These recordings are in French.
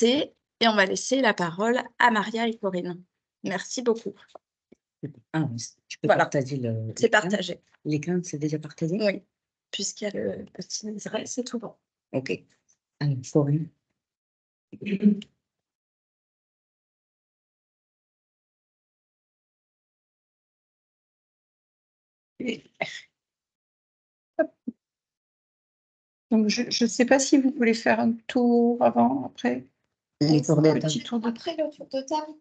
Et on va laisser la parole à Maria et Corinne. Merci beaucoup. Ah oui, tu peux Voilà, partager c'est l'écran? partagé. L'écran, c'est déjà partagé? Oui, puisqu'il y a le petit Israël, c'est tout bon. OK. Alors, Corinne. Donc, je ne sais pas si vous voulez faire un tour avant, après. Les tours de Petit table. tour de Après le tour de table,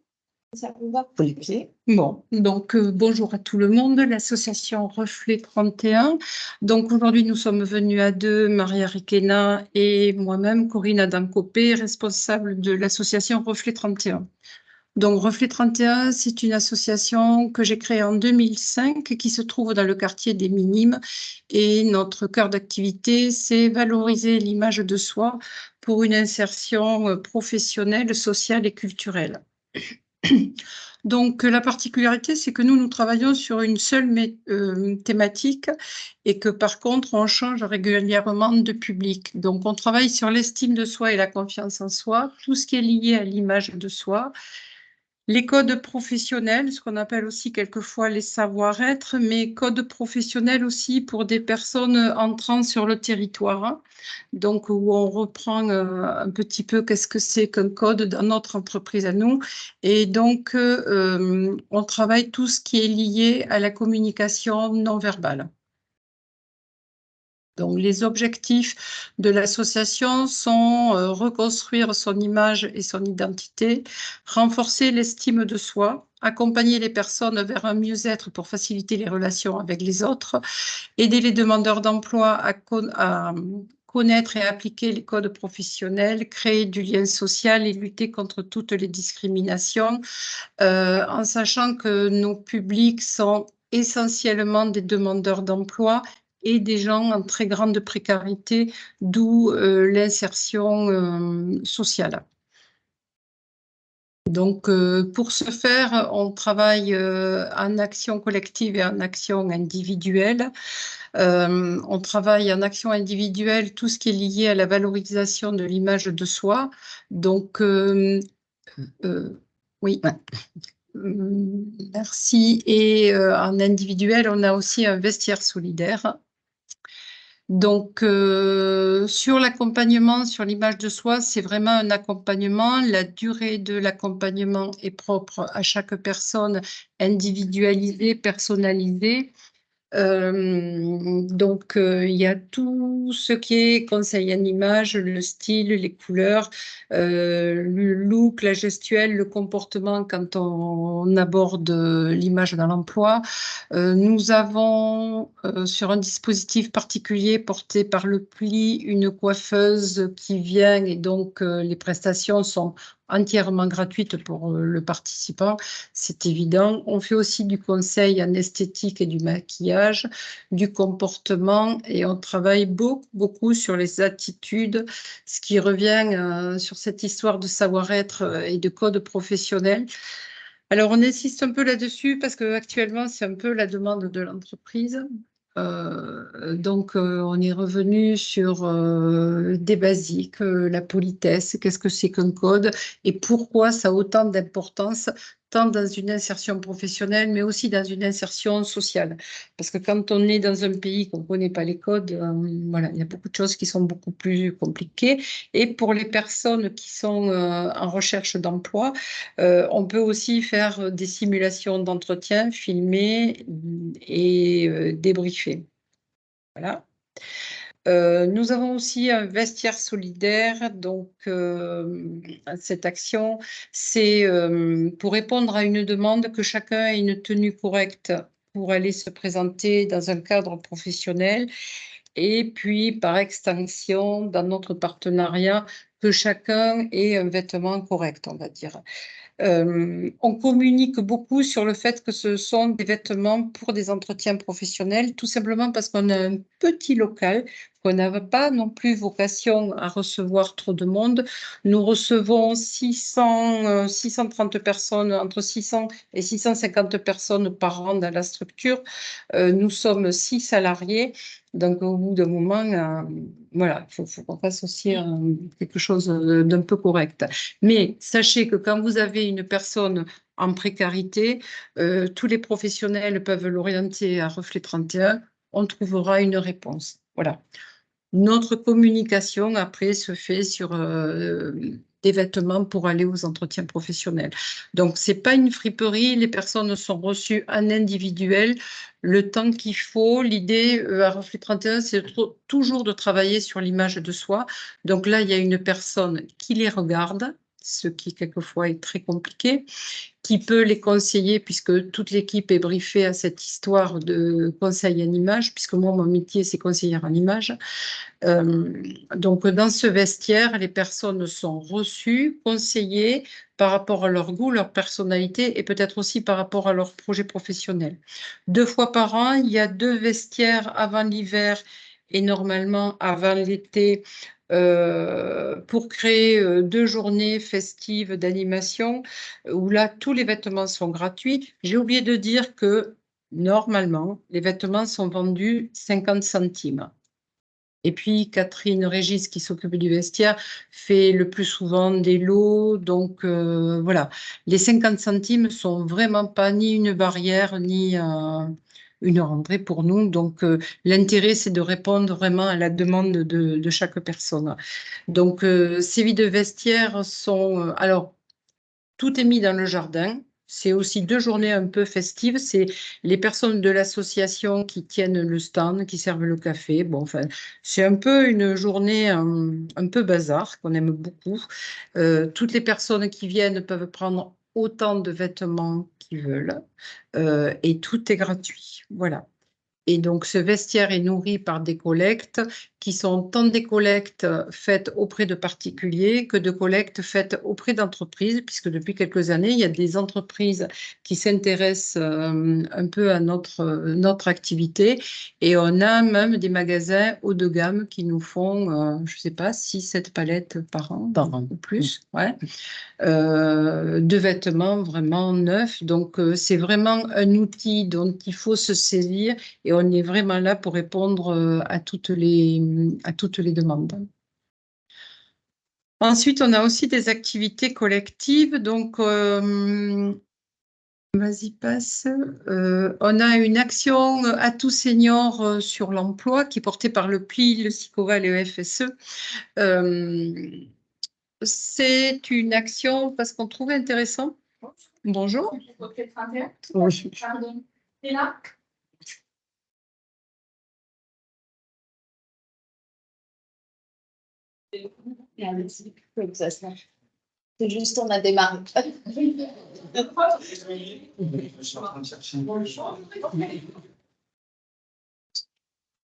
ça vous va? Pour les pieds. Bon, donc bonjour à tout le monde, l'association Reflet 31. Donc aujourd'hui, nous sommes venus à deux, Maria Riquena et moi-même, Corinne Adam-Copé, responsable de l'association Reflet 31. Donc Reflet 31, c'est une association que j'ai créée en 2005 qui se trouve dans le quartier des Minimes et notre cœur d'activité, c'est valoriser l'image de soi pour une insertion professionnelle, sociale et culturelle. Donc, la particularité, c'est que nous travaillons sur une seule thématique et que par contre, on change régulièrement de public. Donc, on travaille sur l'estime de soi et la confiance en soi, tout ce qui est lié à l'image de soi, les codes professionnels, ce qu'on appelle aussi quelquefois les savoir-être, mais codes professionnels aussi pour des personnes entrant sur le territoire. Donc, où on reprend un petit peu qu'est-ce que c'est qu'un code dans notre entreprise à nous. Et donc, on travaille tout ce qui est lié à la communication non verbale. Donc, les objectifs de l'association sont reconstruire son image et son identité, renforcer l'estime de soi, accompagner les personnes vers un mieux-être pour faciliter les relations avec les autres, aider les demandeurs d'emploi à connaître et appliquer les codes professionnels, créer du lien social et lutter contre toutes les discriminations, en sachant que nos publics sont essentiellement des demandeurs d'emploi et des gens en très grande précarité, d'où l'insertion sociale. Donc, pour ce faire, on travaille en action collective et en action individuelle. On travaille en action individuelle tout ce qui est lié à la valorisation de l'image de soi. Donc, oui. Merci. Et en individuel, on a aussi un vestiaire solidaire. Donc, sur l'accompagnement, sur l'image de soi, c'est vraiment un accompagnement. La durée de l'accompagnement est propre à chaque personne, individualisée, personnalisée. Donc, il y a tout ce qui est conseil en image, le style, les couleurs, le look, la gestuelle, le comportement quand on aborde l'image dans l'emploi. Nous avons sur un dispositif particulier porté par le Pli une coiffeuse qui vient et donc les prestations sont entièrement gratuites pour le participant, c'est évident. On fait aussi du conseil en esthétique et du maquillage, du comportement et on travaille beaucoup sur les attitudes, ce qui revient sur cette histoire de savoir-être et de code professionnel. Alors, on insiste un peu là-dessus parce qu'actuellement, c'est un peu la demande de l'entreprise. Donc, on est revenu sur des basiques, la politesse, qu'est-ce que c'est qu'un code et pourquoi ça a autant d'importance, tant dans une insertion professionnelle, mais aussi dans une insertion sociale. Parce que quand on est dans un pays qu'on ne connaît pas les codes, voilà, il y a beaucoup de choses qui sont beaucoup plus compliquées. Et pour les personnes qui sont en recherche d'emploi, on peut aussi faire des simulations d'entretien, filmer et débriefer. Voilà. Nous avons aussi un vestiaire solidaire, donc cette action, c'est pour répondre à une demande que chacun ait une tenue correcte pour aller se présenter dans un cadre professionnel et puis par extension, dans notre partenariat, que chacun ait un vêtement correct, on va dire. On communique beaucoup sur le fait que ce sont des vêtements pour des entretiens professionnels, tout simplement parce qu'on a un petit local, qu'on n'a pas non plus vocation à recevoir trop de monde. Nous recevons 630 personnes, entre 600 et 650 personnes par an dans la structure. Nous sommes 6 salariés, donc au bout d'un moment, voilà, il faut qu'on fasse aussi quelque chose d'un peu correct. Mais sachez que quand vous avez une personne en précarité, tous les professionnels peuvent l'orienter à Reflet 31, on trouvera une réponse. Voilà. Notre communication, après, se fait sur des vêtements pour aller aux entretiens professionnels. Donc, ce n'est pas une friperie. Les personnes sont reçues en individuel le temps qu'il faut. L'idée à Reflet 31, c'est toujours de travailler sur l'image de soi. Donc là, il y a une personne qui les regarde, ce qui quelquefois est très compliqué, qui peut les conseiller, puisque toute l'équipe est briefée à cette histoire de conseil en image, puisque moi, mon métier, c'est conseillère en image. Donc, dans ce vestiaire, les personnes sont reçues, conseillées par rapport à leur goût, leur personnalité et peut-être aussi par rapport à leur projet professionnel. 2 fois par an, il y a 2 vestiaires avant l'hiver et normalement avant l'été pour créer 2 journées festives d'animation où là, tous les vêtements sont gratuits. J'ai oublié de dire que normalement, les vêtements sont vendus 50 centimes. Et puis, Catherine Régis, qui s'occupe du vestiaire, fait le plus souvent des lots. Donc, voilà. Les 50 centimes sont vraiment pas ni une barrière, ni une rentrée pour nous. Donc, l'intérêt, c'est de répondre vraiment à la demande de chaque personne. Donc, ces vies de vestiaire sont... alors, tout est mis dans le jardin. C'est aussi 2 journées un peu festives. C'est les personnes de l'association qui tiennent le stand, qui servent le café. Bon, enfin, c'est un peu une journée un peu bazar qu'on aime beaucoup. Toutes les personnes qui viennent peuvent prendre autant de vêtements qu'ils veulent et tout est gratuit. Voilà. Et donc, ce vestiaire est nourri par des collectes qui sont tant des collectes faites auprès de particuliers que de collectes faites auprès d'entreprises, puisque depuis quelques années, il y a des entreprises qui s'intéressent un peu à notre activité. Et on a même des magasins haut de gamme qui nous font, je ne sais pas, 6-7 palettes par an ou plus. Ouais. De vêtements vraiment neufs. Donc, c'est vraiment un outil dont il faut se saisir et on est vraiment là pour répondre à toutes les demandes. Ensuite, on a aussi des activités collectives. Donc, vas-y, passe. On a une action à tous seniors sur l'emploi qui est portée par le PLI, le SICOVAL et le FSE. C'est une action parce qu'on trouvait intéressant. Bonjour. Oui. Pardon. T'es là? C'est juste, on a démarré.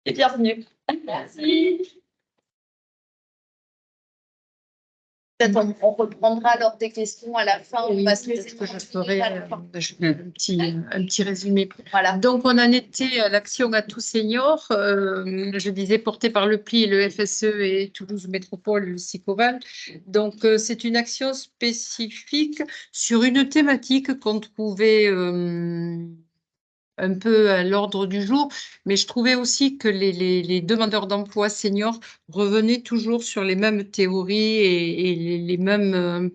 Et bienvenue. Merci. Peut-être on reprendra alors des questions à la fin. Oui, parce peut-être que je ferai un petit résumé. Voilà. Donc, on en était à l'action à tous seniors, je disais portée par le PLI, le FSE et Toulouse Métropole, le SICOVAL. Donc, c'est une action spécifique sur une thématique qu'on trouvait un peu à l'ordre du jour, mais je trouvais aussi que les demandeurs d'emploi seniors revenaient toujours sur les mêmes théories et les mêmes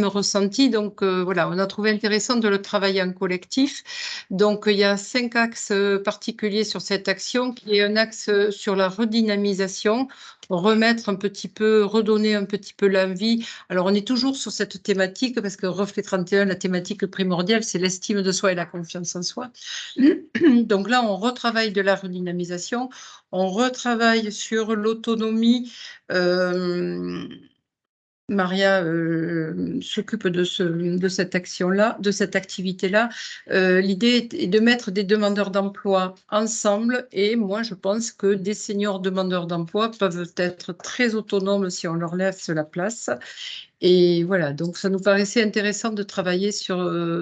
ressentis. Donc voilà, on a trouvé intéressant de le travailler en collectif. Donc il y a 5 axes particuliers sur cette action, qui est un axe sur la redynamisation, remettre un petit peu, redonner un petit peu l'envie. Alors on est toujours sur cette thématique parce que Reflet 31, la thématique primordiale, c'est l'estime de soi et la confiance en soi. Donc là, on retravaille de la redynamisation, on retravaille sur l'autonomie. Maria s'occupe de cette action-là, de cette activité-là. L'idée est de mettre des demandeurs d'emploi ensemble et moi, je pense que des seniors demandeurs d'emploi peuvent être très autonomes si on leur laisse la place. Et voilà, donc ça nous paraissait intéressant de travailler sur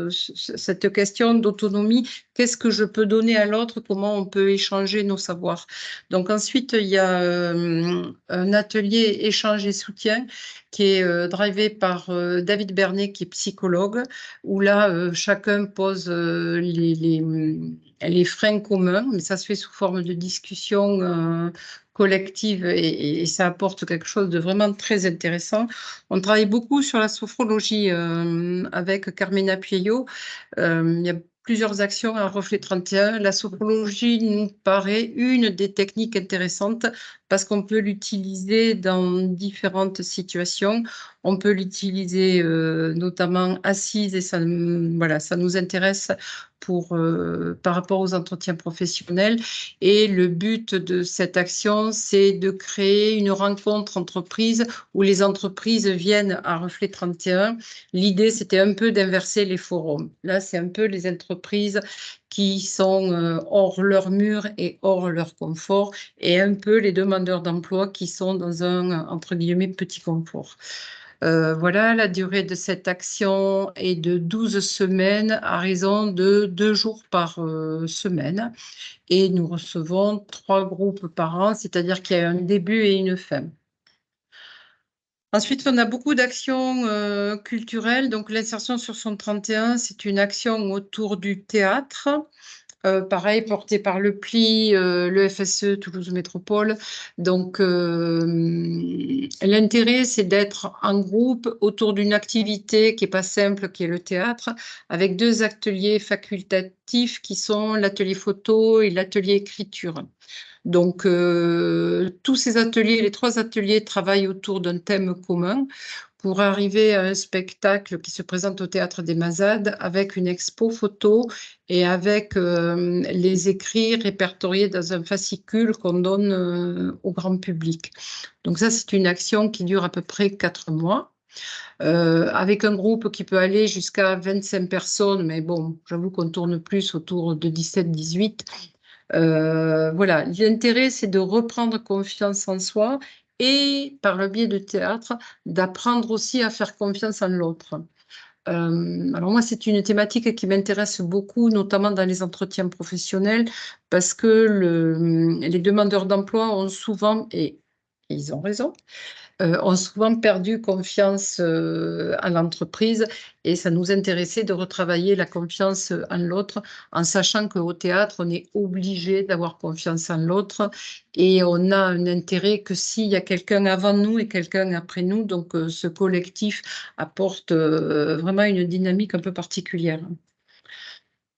cette question d'autonomie. Qu'est-ce que je peux donner à l'autre? Comment on peut échanger nos savoirs? Donc ensuite, il y a un atelier échange et soutien qui est drivé par David Bernet, qui est psychologue, où là, chacun pose les freins communs, mais ça se fait sous forme de discussion collective et ça apporte quelque chose de vraiment très intéressant. On travaille beaucoup sur la sophrologie avec Carmina Pueyo. Il y a plusieurs actions à Reflet 31. La sophrologie nous paraît une des techniques intéressantes parce qu'on peut l'utiliser dans différentes situations. On peut l'utiliser notamment assise et ça, voilà, ça nous intéresse par rapport aux entretiens professionnels. Et le but de cette action, c'est de créer une rencontre entreprise où les entreprises viennent à Reflet 31. L'idée, c'était un peu d'inverser les forums. Là, c'est un peu les entreprises qui sont hors leur mur et hors leur confort, et un peu les demandeurs d'emploi qui sont dans un, entre guillemets, petit confort. Voilà, la durée de cette action est de 12 semaines à raison de 2 jours par semaine. Et nous recevons 3 groupes par an, c'est-à-dire qu'il y a un début et une fin. Ensuite, on a beaucoup d'actions culturelles. Donc, l'insertion sur son 31, c'est une action autour du théâtre. Pareil, porté par le PLI, le FSE Toulouse Métropole. Donc, l'intérêt, c'est d'être en groupe autour d'une activité qui n'est pas simple, qui est le théâtre, avec 2 ateliers facultatifs qui sont l'atelier photo et l'atelier écriture. Donc, tous ces ateliers, les 3 ateliers travaillent autour d'un thème commun pour arriver à un spectacle qui se présente au Théâtre des Mazades avec une expo photo et avec les écrits répertoriés dans un fascicule qu'on donne au grand public. Donc ça, c'est une action qui dure à peu près 4 mois. Avec un groupe qui peut aller jusqu'à 25 personnes, mais bon, j'avoue qu'on tourne plus autour de 17-18. Voilà, l'intérêt, c'est de reprendre confiance en soi et, par le biais de théâtre, d'apprendre aussi à faire confiance en l'autre. Alors moi, c'est une thématique qui m'intéresse beaucoup, notamment dans les entretiens professionnels, parce que les demandeurs d'emploi ont souvent, et ils ont raison, ont souvent perdu confiance en l'entreprise et ça nous intéressait de retravailler la confiance en l'autre en sachant qu'au théâtre, on est obligé d'avoir confiance en l'autre et on a un intérêt que s'il y a quelqu'un avant nous et quelqu'un après nous, donc ce collectif apporte vraiment une dynamique un peu particulière.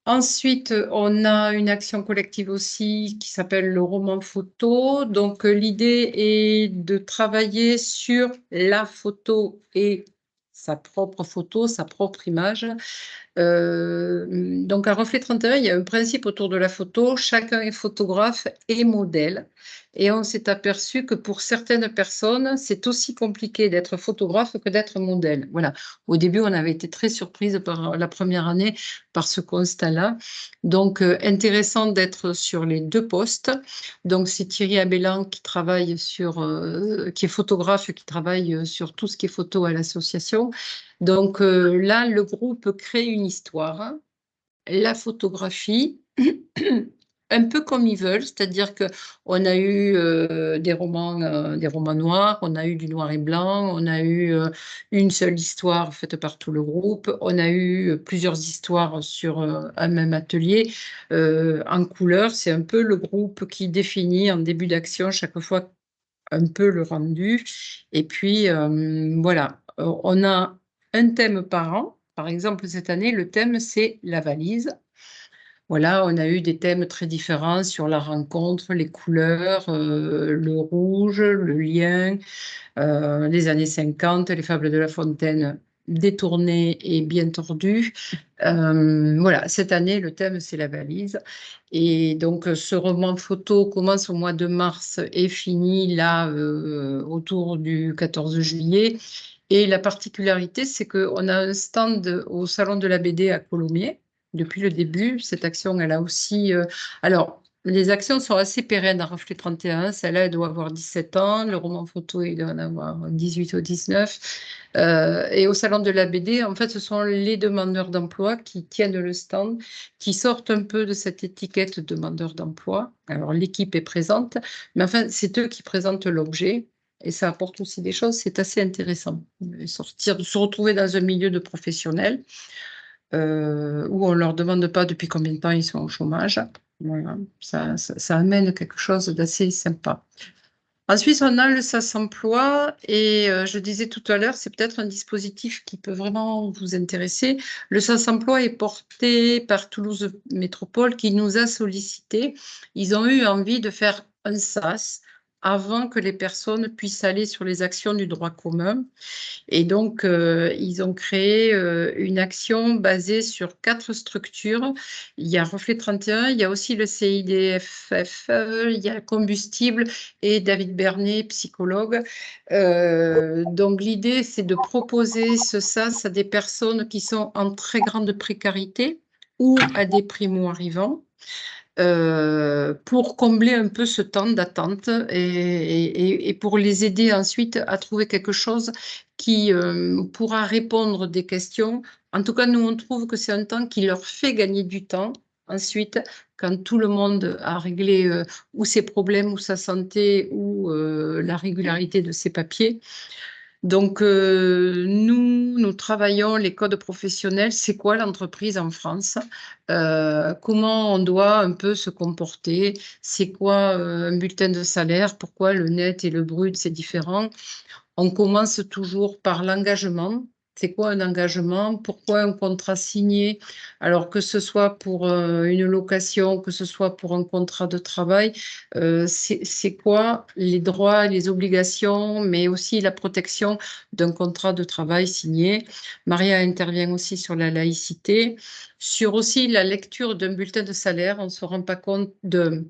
Ensuite, on a une action collective aussi qui s'appelle le roman photo. Donc, l'idée est de travailler sur la photo et sa propre photo, sa propre image. Donc, à Reflet 31, il y a un principe autour de la photo. Chacun est photographe et modèle. Et on s'est aperçu que pour certaines personnes, c'est aussi compliqué d'être photographe que d'être modèle. Voilà. Au début, on avait été très surprise par la première année par ce constat-là. Donc, intéressant d'être sur les 2 postes. Donc, c'est Thierry Abellan qui travaille qui est photographe, qui travaille sur tout ce qui est photo à l'association. Donc là, le groupe crée une histoire, la photographie, un peu comme ils veulent, c'est-à-dire qu'on a eu des romans noirs, on a eu du noir et blanc, on a eu une seule histoire faite par tout le groupe, on a eu plusieurs histoires sur un même atelier en couleur. C'est un peu le groupe qui définit en début d'action chaque fois un peu le rendu. Et puis, voilà, on a un thème par an. Par exemple, cette année, le thème, c'est la valise. Voilà, on a eu des thèmes très différents sur la rencontre, les couleurs, le rouge, le lien, les années 50, les fables de La Fontaine détournées et bien tordues. Voilà, cette année, le thème, c'est la valise. Et donc, ce roman photo commence au mois de mars et finit là, autour du 14 juillet. Et la particularité, c'est qu'on a un stand au Salon de la BD à Colomiers depuis le début. Cette action, elle a aussi... alors, les actions sont assez pérennes à Reflet 31. Celle-là, elle doit avoir 17 ans. Le roman photo, il doit en avoir 18 ou 19. Et au Salon de la BD, en fait, ce sont les demandeurs d'emploi qui tiennent le stand, qui sortent un peu de cette étiquette demandeur d'emploi. Alors, l'équipe est présente, mais enfin, c'est eux qui présentent l'objet. Et ça apporte aussi des choses, c'est assez intéressant. Sortir, de se retrouver dans un milieu de professionnels où on ne leur demande pas depuis combien de temps ils sont au chômage. Voilà, ça amène quelque chose d'assez sympa. Ensuite, on a le SAS Emploi et je disais tout à l'heure, c'est peut-être un dispositif qui peut vraiment vous intéresser. Le SAS Emploi est porté par Toulouse Métropole qui nous a sollicité. Ils ont eu envie de faire un SAS avant que les personnes puissent aller sur les actions du droit commun. Et donc, ils ont créé une action basée sur 4 structures. Il y a Reflet 31, il y a aussi le CIDFF, il y a Combustible et David Bernet, psychologue. Donc, l'idée, c'est de proposer ce SAS à des personnes qui sont en très grande précarité ou à des primo-arrivants. Pour combler un peu ce temps d'attente et pour les aider ensuite à trouver quelque chose qui pourra répondre des questions. En tout cas, nous, on trouve que c'est un temps qui leur fait gagner du temps. Ensuite, quand tout le monde a réglé ou ses problèmes, ou sa santé, ou la régularité de ses papiers. Donc, nous travaillons les codes professionnels. C'est quoi l'entreprise en France? Comment on doit un peu se comporter? C'est quoi un bulletin de salaire? Pourquoi le net et le brut, c'est différent? On commence toujours par l'engagement. C'est quoi un engagement? Pourquoi un contrat signé? Alors que ce soit pour une location, que ce soit pour un contrat de travail, c'est quoi les droits, les obligations, mais aussi la protection d'un contrat de travail signé? Maria intervient aussi sur la laïcité, sur aussi la lecture d'un bulletin de salaire. On ne se rend pas compte de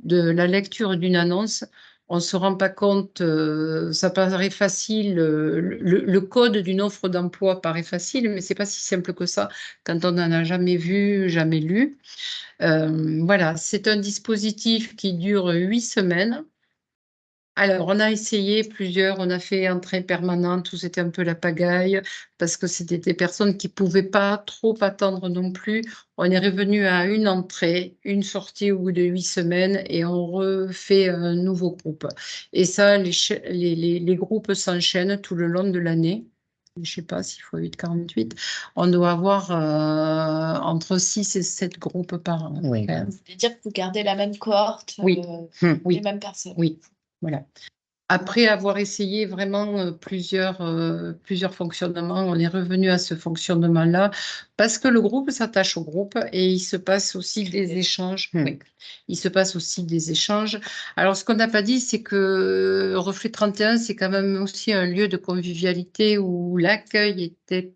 la lecture d'une annonce. On ne se rend pas compte, ça paraît facile, le code d'une offre d'emploi paraît facile, mais ce n'est pas si simple que ça quand on n'en a jamais vu, jamais lu. Voilà, c'est un dispositif qui dure 8 semaines. Alors, on a essayé plusieurs, on a fait entrée permanente, où c'était un peu la pagaille, parce que c'était des personnes qui ne pouvaient pas trop attendre non plus. On est revenu à une entrée, une sortie au bout de 8 semaines, et on refait un nouveau groupe. Et ça, les groupes s'enchaînent tout le long de l'année. Je ne sais pas s'il faut 8,48. On doit avoir entre 6 et 7 groupes par an. Oui. Ça veut dire que vous gardez la même cohorte, Oui. les mêmes personnes. Oui, voilà. Après avoir essayé vraiment plusieurs fonctionnements, on est revenu à ce fonctionnement-là parce que le groupe s'attache au groupe et il se passe aussi des échanges. Oui, il se passe aussi des échanges. Alors, ce qu'on n'a pas dit, c'est que Reflet 31, c'est quand même aussi un lieu de convivialité où l'accueil était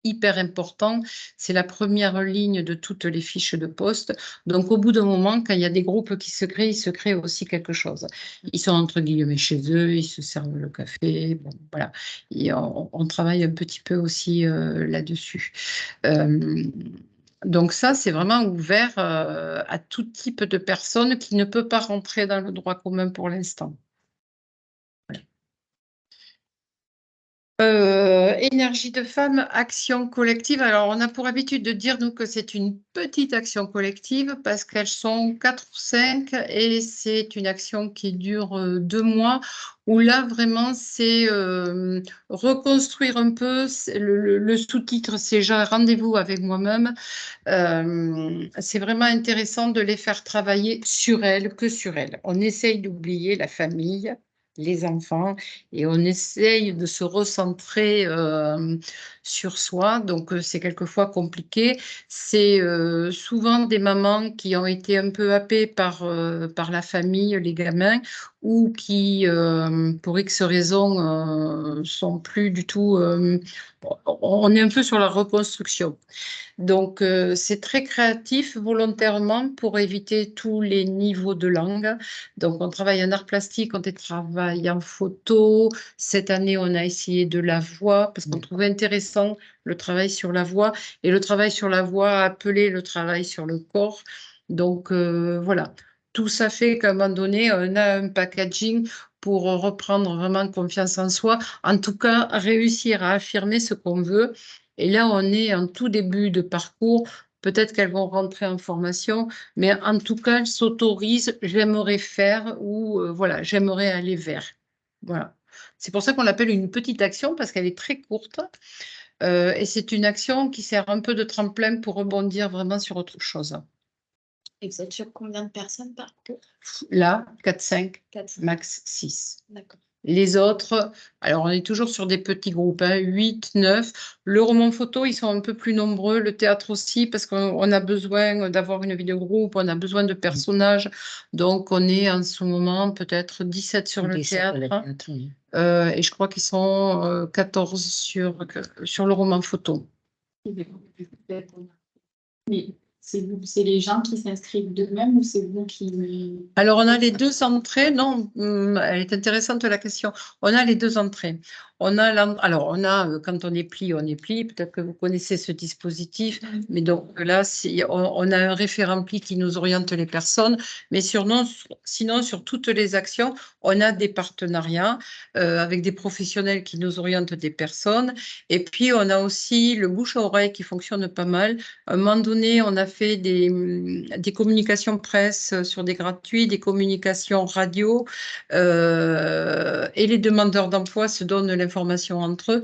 hyper important. C'est la première ligne de toutes les fiches de poste. Donc, au bout d'un moment, quand il y a des groupes qui se créent, il se crée aussi quelque chose. Ils sont entre guillemets chez eux, ils se servent le café. Bon, voilà. Et on travaille un petit peu aussi là-dessus. Donc ça, c'est vraiment ouvert à tout type de personnes qui ne peuvent pas rentrer dans le droit commun pour l'instant. Énergie de femmes, action collective. Alors, on a pour habitude de dire nous que c'est une petite action collective parce qu'elles sont 4 ou 5 et c'est une action qui dure 2 mois où là, vraiment, c'est reconstruire un peu. Le sous-titre, c'est j'ai un rendez-vous avec moi-même. C'est vraiment intéressant de les faire travailler sur elles, que sur elles. On essaye d'oublier la famille, les enfants, et on essaye de se recentrer sur soi. Donc, c'est quelquefois compliqué. C'est souvent des mamans qui ont été un peu happées par la famille, les gamins, ou qui, pour X raisons, sont plus du tout... on est un peu sur la reconstruction. Donc, c'est très créatif volontairement pour éviter tous les niveaux de langue. Donc, on travaille en art plastique, on travaille en photo. Cette année, on a essayé de la voix parce qu'on trouvait intéressant le travail sur la voix. Et le travail sur la voix a appelé le travail sur le corps. Donc, voilà. Tout ça fait qu'à un moment donné, on a un packaging pour reprendre vraiment confiance en soi. En tout cas, réussir à affirmer ce qu'on veut. Et là, on est en tout début de parcours. Peut-être qu'elles vont rentrer en formation, mais en tout cas, elles s'autorisent, j'aimerais faire ou voilà, j'aimerais aller vers. Voilà. C'est pour ça qu'on l'appelle une petite action parce qu'elle est très courte et c'est une action qui sert un peu de tremplin pour rebondir vraiment sur autre chose. Et vous êtes sur combien de personnes par cours? Là, 4-5, 4. max 6. D'accord. Les autres, alors on est toujours sur des petits groupes, 8, 9. Le roman photo, ils sont un peu plus nombreux, le théâtre aussi, parce qu'on a besoin d'avoir une vidéo groupe, on a besoin de personnages. Donc on est en ce moment peut-être 17 sur le théâtre. Et je crois qu'ils sont 14 sur le roman photo. Mais c'est les gens qui s'inscrivent d'eux-mêmes ou c'est vous qui... Alors, on a les deux entrées. Non, elle est intéressante la question. On a les deux entrées. Alors, quand on est pli, on est pli. Peut-être que vous connaissez ce dispositif. Mais donc là, on a un référent pli qui nous oriente les personnes. Mais sinon, sur toutes les actions, on a des partenariats avec des professionnels qui nous orientent des personnes. Et puis, on a aussi le bouche à oreille qui fonctionne pas mal. À un moment donné, on a fait des communications presse sur des gratuits, des communications radio, et les demandeurs d'emploi se donnent l'information entre eux.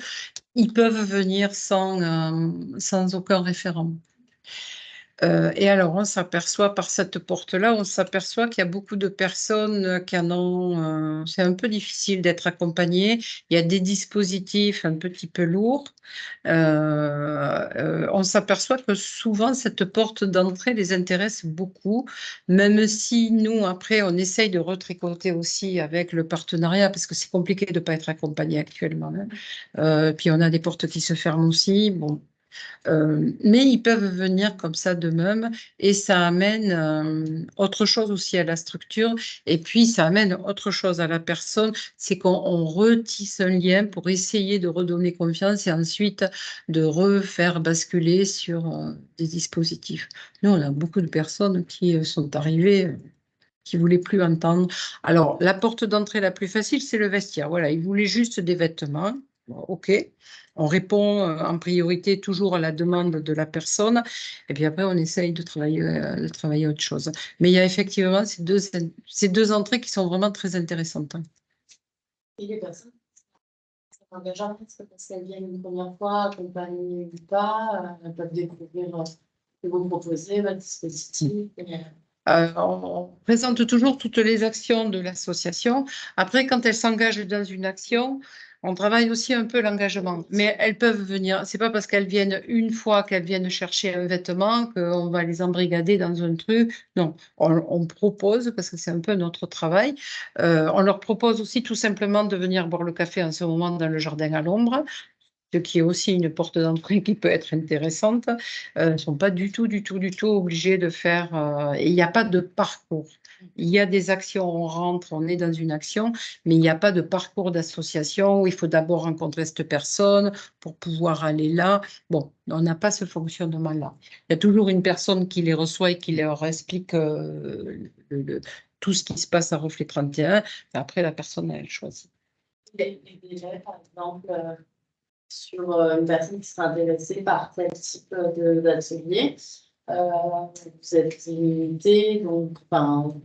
Ils peuvent venir sans aucun référent. Et alors, on s'aperçoit par cette porte-là, on s'aperçoit qu'il y a beaucoup de personnes qui en ont. C'est un peu difficile d'être accompagné. Il y a des dispositifs un petit peu lourds. On s'aperçoit que souvent, cette porte d'entrée les intéresse beaucoup, même si nous, après, on essaye de retricoter aussi avec le partenariat, parce que c'est compliqué de ne pas être accompagné actuellement. Puis, on a des portes qui se ferment aussi. Bon. Mais ils peuvent venir comme ça de même et ça amène autre chose aussi à la structure et puis ça amène autre chose à la personne, c'est qu'on retisse un lien pour essayer de redonner confiance et ensuite de refaire basculer sur des dispositifs. Nous, on a beaucoup de personnes qui sont arrivées qui ne voulaient plus entendre. Alors, la porte d'entrée la plus facile, c'est le vestiaire. Voilà, ils voulaient juste des vêtements. Bon, OK. On répond en priorité toujours à la demande de la personne. Et puis après, on essaye de travailler autre chose. Mais il y a effectivement ces deux entrées qui sont vraiment très intéressantes. Et les personnes sont engageantes parce qu'elles viennent une première fois, accompagnées ou pas, elles peuvent découvrir ce que vous proposez, votre dispositif. On présente toujours toutes les actions de l'association. Après, quand elles s'engagent dans une action, on travaille aussi un peu l'engagement. Mais elles peuvent venir. C'est pas parce qu'elles viennent une fois qu'elles viennent chercher un vêtement qu'on va les embrigader dans un truc. Non, on propose parce que c'est un peu notre travail. On leur propose aussi tout simplement de venir boire le café en ce moment dans le jardin à l'ombre, ce qui est aussi une porte d'entrée qui peut être intéressante. Ne sont pas du tout obligés de faire. Et il n'y a pas de parcours. Il y a des actions, on rentre, on est dans une action, mais il n'y a pas de parcours d'association où il faut d'abord rencontrer cette personne pour pouvoir aller là. Bon, on n'a pas ce fonctionnement-là. Il y a toujours une personne qui les reçoit et qui leur explique tout ce qui se passe à Reflet 31. Après, la personne, elle choisit. Les délais, par exemple, sur une personne qui sera intéressée par tel type d'atelier, vous êtes limité, donc, enfin...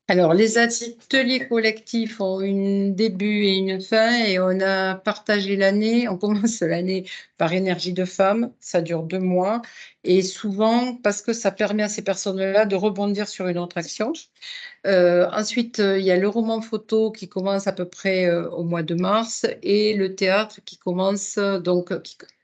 Alors, les ateliers collectifs ont un début et une fin et on a partagé l'année. On commence l'année par énergie de femme, ça dure 2 mois et souvent parce que ça permet à ces personnes-là de rebondir sur une autre action. Ensuite, il y a le roman photo qui commence à peu près au mois de mars et le théâtre qui commence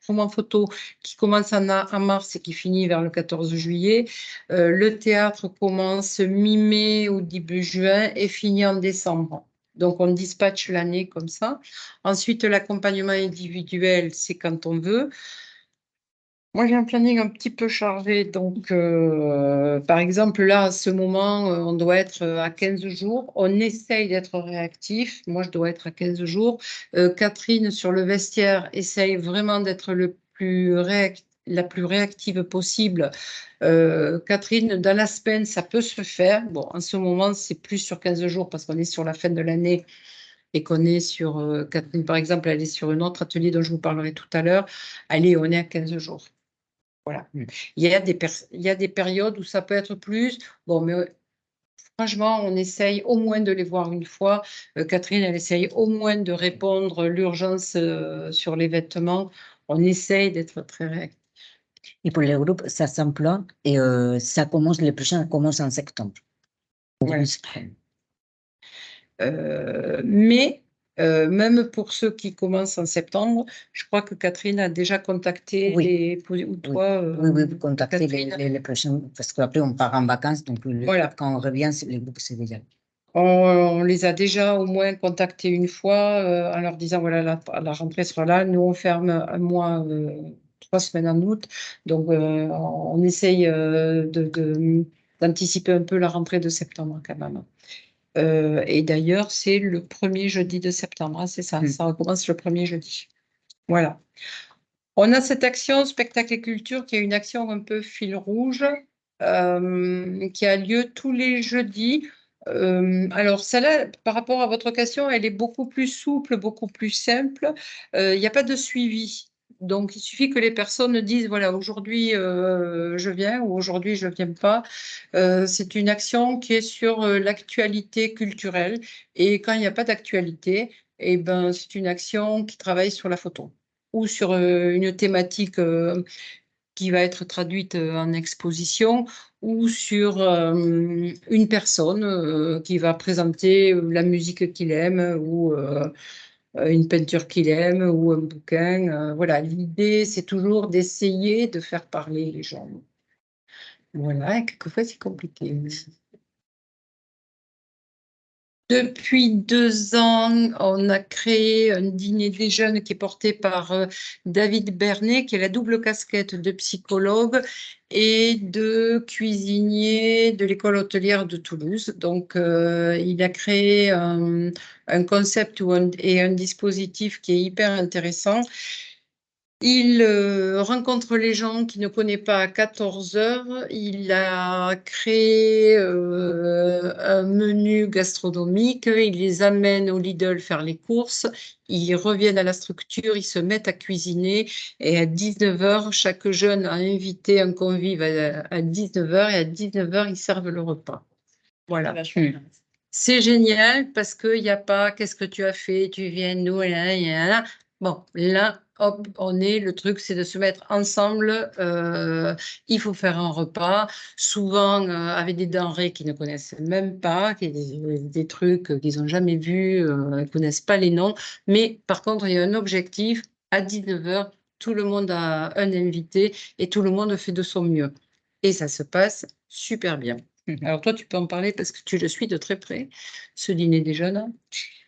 roman photo qui commence en mars et qui finit vers le 14 juillet. Le théâtre commence mi-mai ou début juin et finit en décembre. Donc, on dispatche l'année comme ça. Ensuite, l'accompagnement individuel, c'est quand on veut. Moi, j'ai un planning un petit peu chargé. Donc, par exemple, là, à ce moment, on doit être à 15 jours. On essaye d'être réactif. Moi, je dois être à 15 jours. Catherine, sur le vestiaire, essaye vraiment d'être la plus réactive possible. Catherine, dans la semaine, ça peut se faire. Bon, en ce moment, c'est plus sur 15 jours parce qu'on est sur la fin de l'année et qu'on est sur, Catherine, par exemple, elle est sur un autre atelier dont je vous parlerai tout à l'heure. Allez, on est à 15 jours. Voilà. Il y a des périodes où ça peut être plus. Bon, mais franchement, on essaye au moins de les voir une fois. Catherine, elle essaye au moins de répondre l'urgence sur les vêtements. On essaye d'être très réactif. Et pour les groupes, ça s'emploie et ça commence, le prochain commence en septembre. Voilà. Mais même pour ceux qui commencent en septembre, je crois que Catherine a déjà contacté ou toi. Oui, vous contactez les prochains, parce qu'après on part en vacances, donc Voilà. quand on revient, les groupes c'est déjà. On les a déjà au moins contactés une fois en leur disant voilà, la rentrée sera là. Nous, on ferme un mois, 3 semaines en août. Donc, on essaye d'anticiper un peu la rentrée de septembre quand même. Et d'ailleurs, c'est le premier jeudi de septembre, hein, c'est ça, ça recommence le premier jeudi. Voilà. On a cette action spectacle et culture qui est une action un peu fil rouge qui a lieu tous les jeudis. Alors, celle-là, par rapport à votre question, elle est beaucoup plus souple, beaucoup plus simple. Il n'y a pas de suivi. Donc, il suffit que les personnes disent, voilà, aujourd'hui, je viens ou aujourd'hui, je ne viens pas. C'est une action qui est sur l'actualité culturelle. Et quand il n'y a pas d'actualité, eh ben, c'est une action qui travaille sur la photo ou sur une thématique qui va être traduite en exposition ou sur une personne qui va présenter la musique qu'il aime ou une peinture qu'il aime ou un bouquin. Voilà, l'idée, c'est toujours d'essayer de faire parler les gens. Voilà, et quelquefois, c'est compliqué. Depuis 2 ans, on a créé un dîner des jeunes qui est porté par David Bernet, qui est la double casquette de psychologue et de cuisinier de l'école hôtelière de Toulouse. Donc, il a créé un concept et un dispositif qui est hyper intéressant. Il rencontre les gens qu'il ne connaît pas à 14 heures. Il a créé un menu gastronomique. Il les amène au Lidl faire les courses. Ils reviennent à la structure, ils se mettent à cuisiner. Et à 19 heures, chaque jeune a invité un convive à 19 heures. Et à 19 heures, ils servent le repas. Voilà. C'est génial parce qu'il n'y a pas qu'est-ce que tu as fait, tu viens nous, là. Bon, là, hop, le truc, c'est de se mettre ensemble. Il faut faire un repas, souvent avec des denrées qu'ils ne connaissent même pas, des trucs qu'ils n'ont jamais vus, ils ne connaissent pas les noms. Mais par contre, il y a un objectif. À 19 heures, tout le monde a un invité et tout le monde fait de son mieux. Et ça se passe super bien. Alors toi, tu peux en parler parce que tu le suis de très près, ce dîner des jeunes.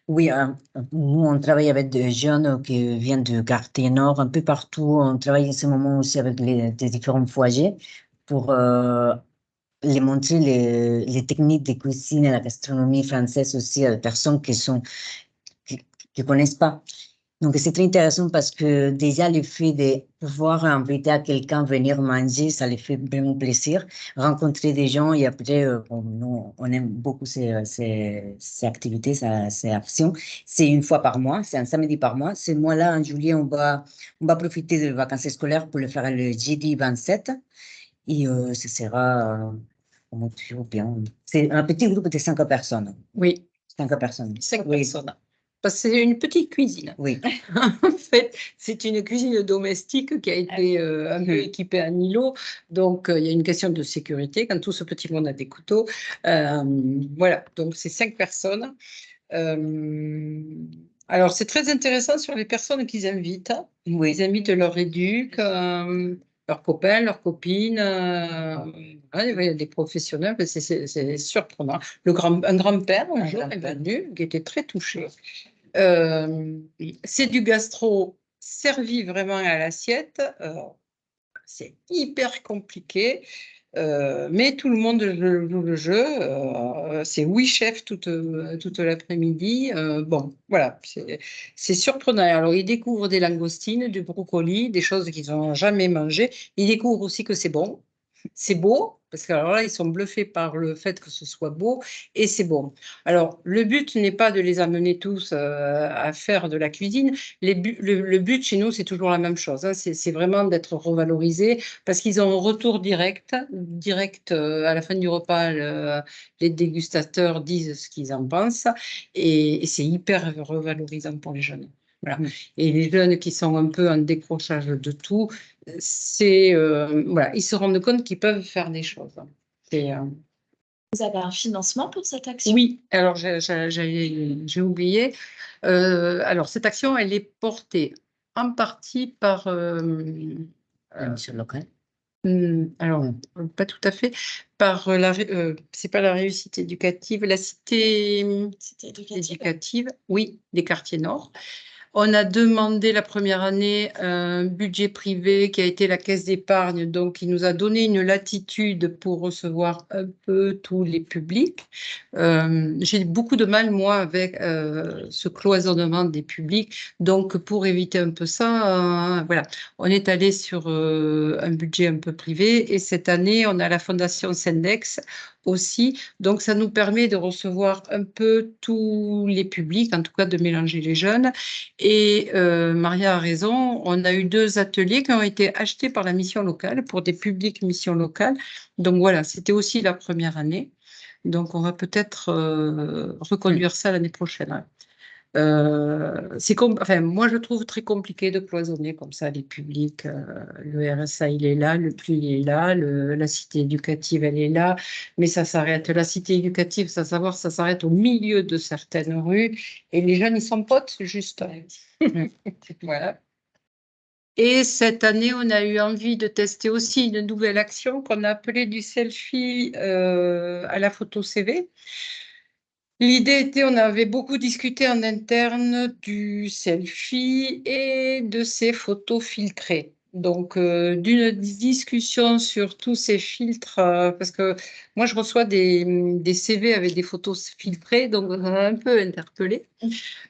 Oui, nous, on travaille avec des jeunes qui viennent du quartier nord, un peu partout. On travaille en ce moment aussi avec des différents foyers pour les montrer les techniques de cuisine et la gastronomie française aussi à des personnes qui connaissent pas. Donc, c'est très intéressant parce que déjà, le fait de pouvoir inviter à quelqu'un à venir manger, ça les fait vraiment plaisir. Rencontrer des gens et après, nous, on aime beaucoup ces activités, ces actions. C'est une fois par mois, c'est un samedi par mois. Ce mois-là, en juillet, on va profiter des vacances scolaires pour le faire le jeudi 27. Et ce sera, comment dire bien, c'est un petit groupe de 5 personnes. Oui. 5 personnes. 5 personnes. Parce que c'est une petite cuisine. Oui. En fait, c'est une cuisine domestique qui a été un peu équipée en îlot. Donc, il y a une question de sécurité quand tout ce petit monde a des couteaux. Voilà, donc c'est 5 personnes. Alors, c'est très intéressant sur les personnes qu'ils invitent. Oui. Ils invitent leur éduc, leurs copains, leurs copines. Il y a des professionnels, c'est surprenant. Un grand-père, un jour, est venu, qui était très touché. C'est du gastro servi vraiment à l'assiette. C'est hyper compliqué. Mais tout le monde joue le jeu. C'est oui chef toute l'après-midi. Bon, voilà, c'est surprenant. Alors, ils découvrent des langoustines, du brocoli, des choses qu'ils n'ont jamais mangées. Ils découvrent aussi que c'est bon. C'est beau, parce que alors là, ils sont bluffés par le fait que ce soit beau et c'est bon. Alors, le but n'est pas de les amener tous à faire de la cuisine. Le but chez nous, c'est toujours la même chose, hein. C'est vraiment d'être revalorisé parce qu'ils ont un retour direct à la fin du repas. Les dégustateurs disent ce qu'ils en pensent et c'est hyper revalorisant pour les jeunes. Voilà. Et les jeunes qui sont un peu en décrochage de tout, c'est voilà, ils se rendent compte qu'ils peuvent faire des choses. Vous avez un financement pour cette action? Oui, alors j'ai oublié. Alors cette action, elle est portée en partie par La mission locale. alors pas tout à fait par c'est pas la réussite éducative, la cité éducative, oui, des quartiers nord. On a demandé la première année un budget privé qui a été la caisse d'épargne, donc qui nous a donné une latitude pour recevoir un peu tous les publics. J'ai beaucoup de mal, moi, avec ce cloisonnement des publics. Donc, pour éviter un peu ça, voilà, on est allé sur un budget un peu privé. Et cette année, on a la Fondation Sendex aussi. Donc, ça nous permet de recevoir un peu tous les publics, en tout cas de mélanger les jeunes. Et Maria a raison, on a eu 2 ateliers qui ont été achetés par la mission locale pour des publics missions locales. Donc voilà, c'était aussi la première année. Donc on va peut-être reconduire ça l'année prochaine. Hein. Enfin, moi je trouve très compliqué de cloisonner comme ça les publics. Le RSA il est là, le PLU il est là, la cité éducative elle est là, mais ça s'arrête. La cité éducative, ça savoir, ça s'arrête au milieu de certaines rues et les jeunes ils sont potes juste. Voilà. Et cette année, on a eu envie de tester aussi une nouvelle action qu'on a appelée du selfie à la photo CV. L'idée était, on avait beaucoup discuté en interne du selfie et de ses photos filtrées. Donc, d'une discussion sur tous ces filtres, parce que moi, je reçois des CV avec des photos filtrées, donc on a un peu interpellé.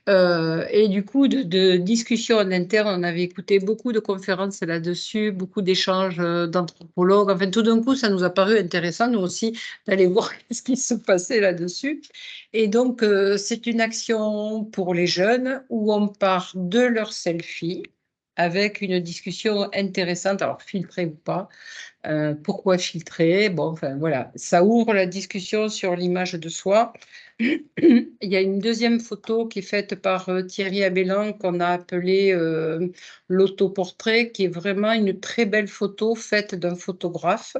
Et du coup, de discussions en interne, on avait écouté beaucoup de conférences là-dessus, beaucoup d'échanges d'anthropologues. Enfin, tout d'un coup, ça nous a paru intéressant, nous aussi, d'aller voir ce qui se passait là-dessus. Et donc, c'est une action pour les jeunes où on part de leur selfie avec une discussion intéressante, alors filtrée ou pas. Pourquoi filtrer? Bon, enfin voilà, ça ouvre la discussion sur l'image de soi. Il y a une deuxième photo qui est faite par Thierry Abelin qu'on a appelée l'autoportrait, qui est vraiment une très belle photo faite d'un photographe.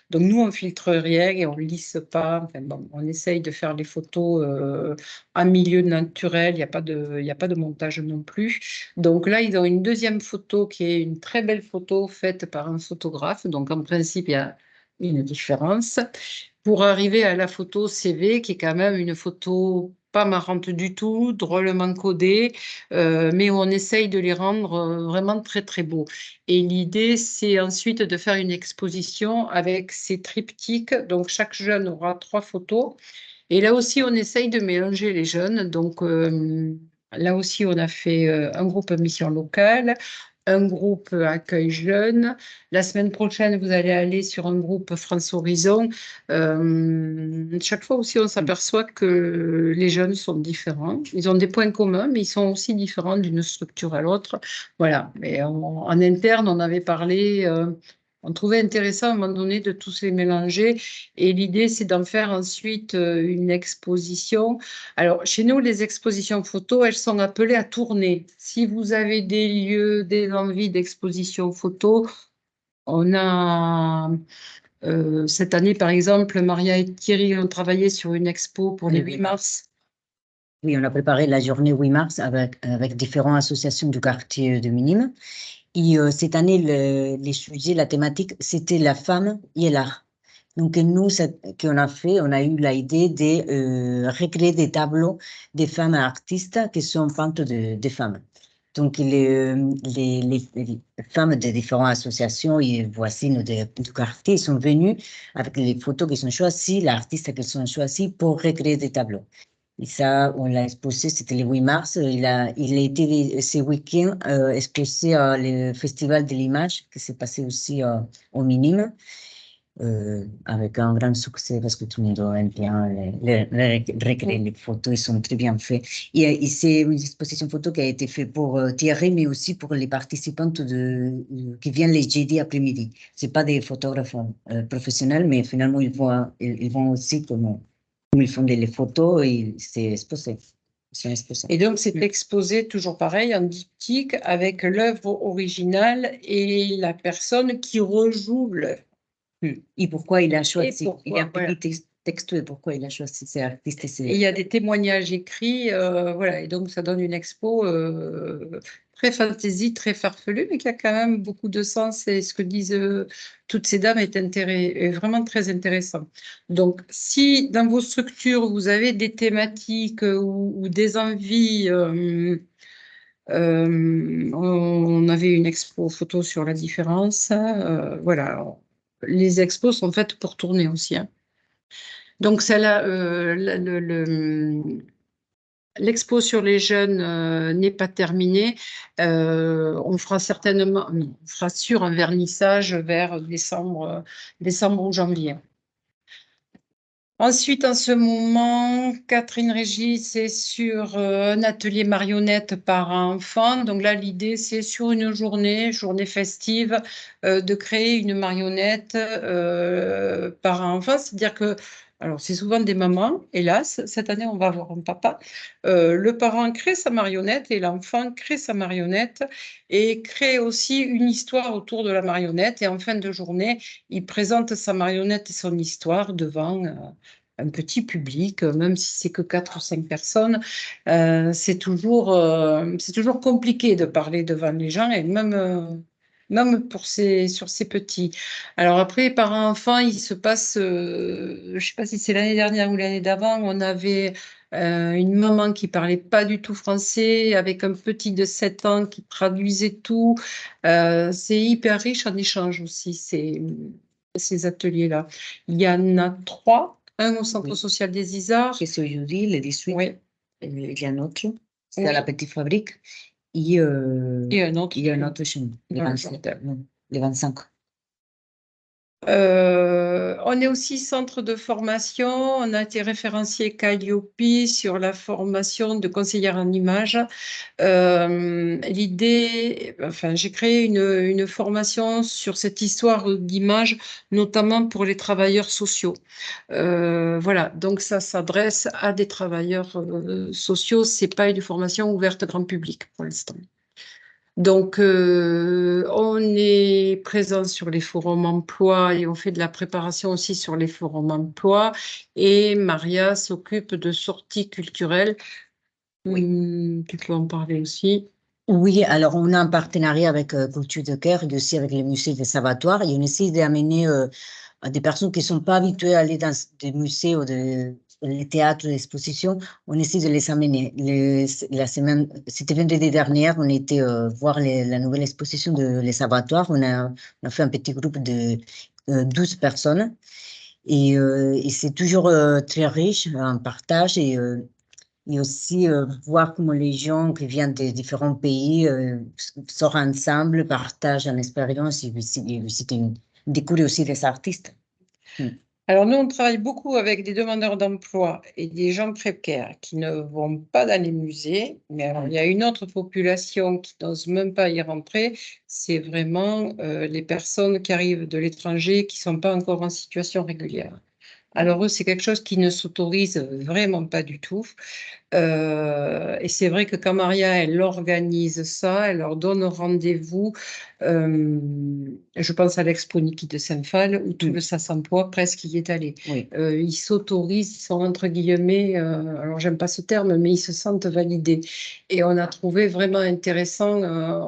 Donc nous, on filtre rien et on lisse pas. Enfin, bon, on essaye de faire les photos en milieu naturel. Il y a pas de montage non plus. Donc là, ils ont une deuxième photo qui est une très belle photo faite par un photographe. Donc en principe, il y a une différence pour arriver à la photo CV, qui est quand même une photo pas marrante du tout, drôlement codée, mais où on essaye de les rendre vraiment très très beaux. Et l'idée, c'est ensuite de faire une exposition avec ces triptyques. Donc chaque jeune aura 3 photos. Et là aussi, on essaye de mélanger les jeunes. Donc là aussi, on a fait un groupe mission locale, un groupe accueil jeune. La semaine prochaine, vous allez aller sur un groupe France Horizon. Chaque fois aussi, on s'aperçoit que les jeunes sont différents. Ils ont des points communs, mais ils sont aussi différents d'une structure à l'autre. Voilà. Mais en interne, on avait parlé. On trouvait intéressant à un moment donné de tous les mélanger et l'idée c'est d'en faire ensuite une exposition. Alors chez nous les expositions photos elles sont appelées à tourner. Si vous avez des lieux, des envies d'exposition photo, on a cette année par exemple Maria et Thierry ont travaillé sur une expo pour les 8 mars. Oui, on a préparé la journée 8 mars avec différentes associations du quartier de Minimes. Et cette année, les sujets, la thématique, c'était la femme et l'art. Donc, nous, ce qu'on a fait, on a eu l'idée de recréer des tableaux des femmes artistes qui sont peintes de femmes. Donc, les femmes de différentes associations et voisines du quartier sont venues avec les photos qu'ils ont choisies, l'artiste qu'ils ont choisi pour recréer des tableaux. Et ça, on l'a exposé, c'était le 8 mars. Il a été ce week-end exposé à le Festival de l'image qui s'est passé aussi au Minime, avec un grand succès parce que tout le monde aime bien recréer les photos, ils sont très bien faits. Et c'est une exposition photo qui a été faite pour Thierry, mais aussi pour les participantes qui viennent les jeudi après-midi. C'est pas des photographes professionnels, mais finalement, ils vont aussi comme ils font les photos et c'est exposé. C'est un exposant. Et donc, c'est exposé toujours pareil en diptyque avec l'œuvre originale et la personne qui rejoue l'œuvre. Et pourquoi il a choisi? pourquoi, Il y a un voilà. petit texte et pourquoi il a choisi ces artistes. Et il y a des témoignages écrits, voilà, et donc ça donne une expo très fantaisie, très farfelue, mais qui a quand même beaucoup de sens. Et ce que disent toutes ces dames est vraiment très intéressant. Donc, si dans vos structures, vous avez des thématiques ou des envies, on avait une expo photo sur la différence, voilà. Les expos sont faites pour tourner aussi, hein. Donc, celle-là, l'expo sur les jeunes n'est pas terminée. On fera certainement, on fera sur un vernissage vers décembre ou janvier. Ensuite, en ce moment, Catherine Régis, c'est sur un atelier marionnette par enfant. Donc là, l'idée, c'est sur une journée festive, de créer une marionnette par enfant. C'est-à-dire que, alors c'est souvent des mamans, hélas, cette année, on va avoir un papa. Le parent crée sa marionnette et l'enfant crée sa marionnette et crée aussi une histoire autour de la marionnette. Et en fin de journée, il présente sa marionnette et son histoire devant un petit public, même si c'est que 4 ou 5 personnes, c'est toujours compliqué de parler devant les gens et même sur ces petits. Alors après, par enfant, il se passe, je ne sais pas si c'est l'année dernière ou l'année d'avant, on avait une maman qui parlait pas du tout français, avec un petit de 7 ans qui traduisait tout. C'est hyper riche en échange aussi, ces ateliers-là. Il y en a 3. Un au Centre social des Isards. C'est aujourd'hui, le 18. Oui. Il y a un autre. C'est Oui. à la petite fabrique. Et un autre. il y a un autre chez nous, le 27, le 25. On est aussi centre de formation. On a été référencié Calliope sur la formation de conseillère en images. L'idée, enfin, j'ai créé une formation sur cette histoire d'image, notamment pour les travailleurs sociaux. Voilà, donc ça s'adresse à des travailleurs sociaux. C'est pas une formation ouverte grand public pour l'instant. Donc, on est présent sur les forums emploi et on fait de la préparation aussi sur les forums emploi. Et Maria s'occupe de sorties culturelles. Oui. Tu peux en parler aussi. Oui, alors on a un partenariat avec Culture de Cœur et aussi avec le musée de Salvatore. Et on essaie d'amener des personnes qui ne sont pas habituées à aller dans des musées ou les théâtres, les expositions. On essaie de les amener. La semaine, c'était vendredi dernière, on était voir la nouvelle exposition de Les Salvatore. On a fait un petit groupe de 12 personnes. Et c'est toujours très riche en partage et aussi voir comment les gens qui viennent de différents pays sortent ensemble, partagent une expérience et découvrent aussi des artistes. Alors nous, on travaille beaucoup avec des demandeurs d'emploi et des gens précaires qui ne vont pas dans les musées. Mais alors, il y a une autre population qui n'ose même pas y rentrer. C'est vraiment les personnes qui arrivent de l'étranger qui ne sont pas encore en situation régulière. Alors eux, c'est quelque chose qui ne s'autorise vraiment pas du tout. Et c'est vrai que quand Maria, elle organise ça, elle leur donne rendez-vous. Je pense à l'Expo Niki de Saint-Phal, où tout le SAS-emploi presque y est allé. Oui. Ils s'autorisent, ils sont entre guillemets, alors j'aime pas ce terme, mais ils se sentent validés. Et on a trouvé vraiment intéressant,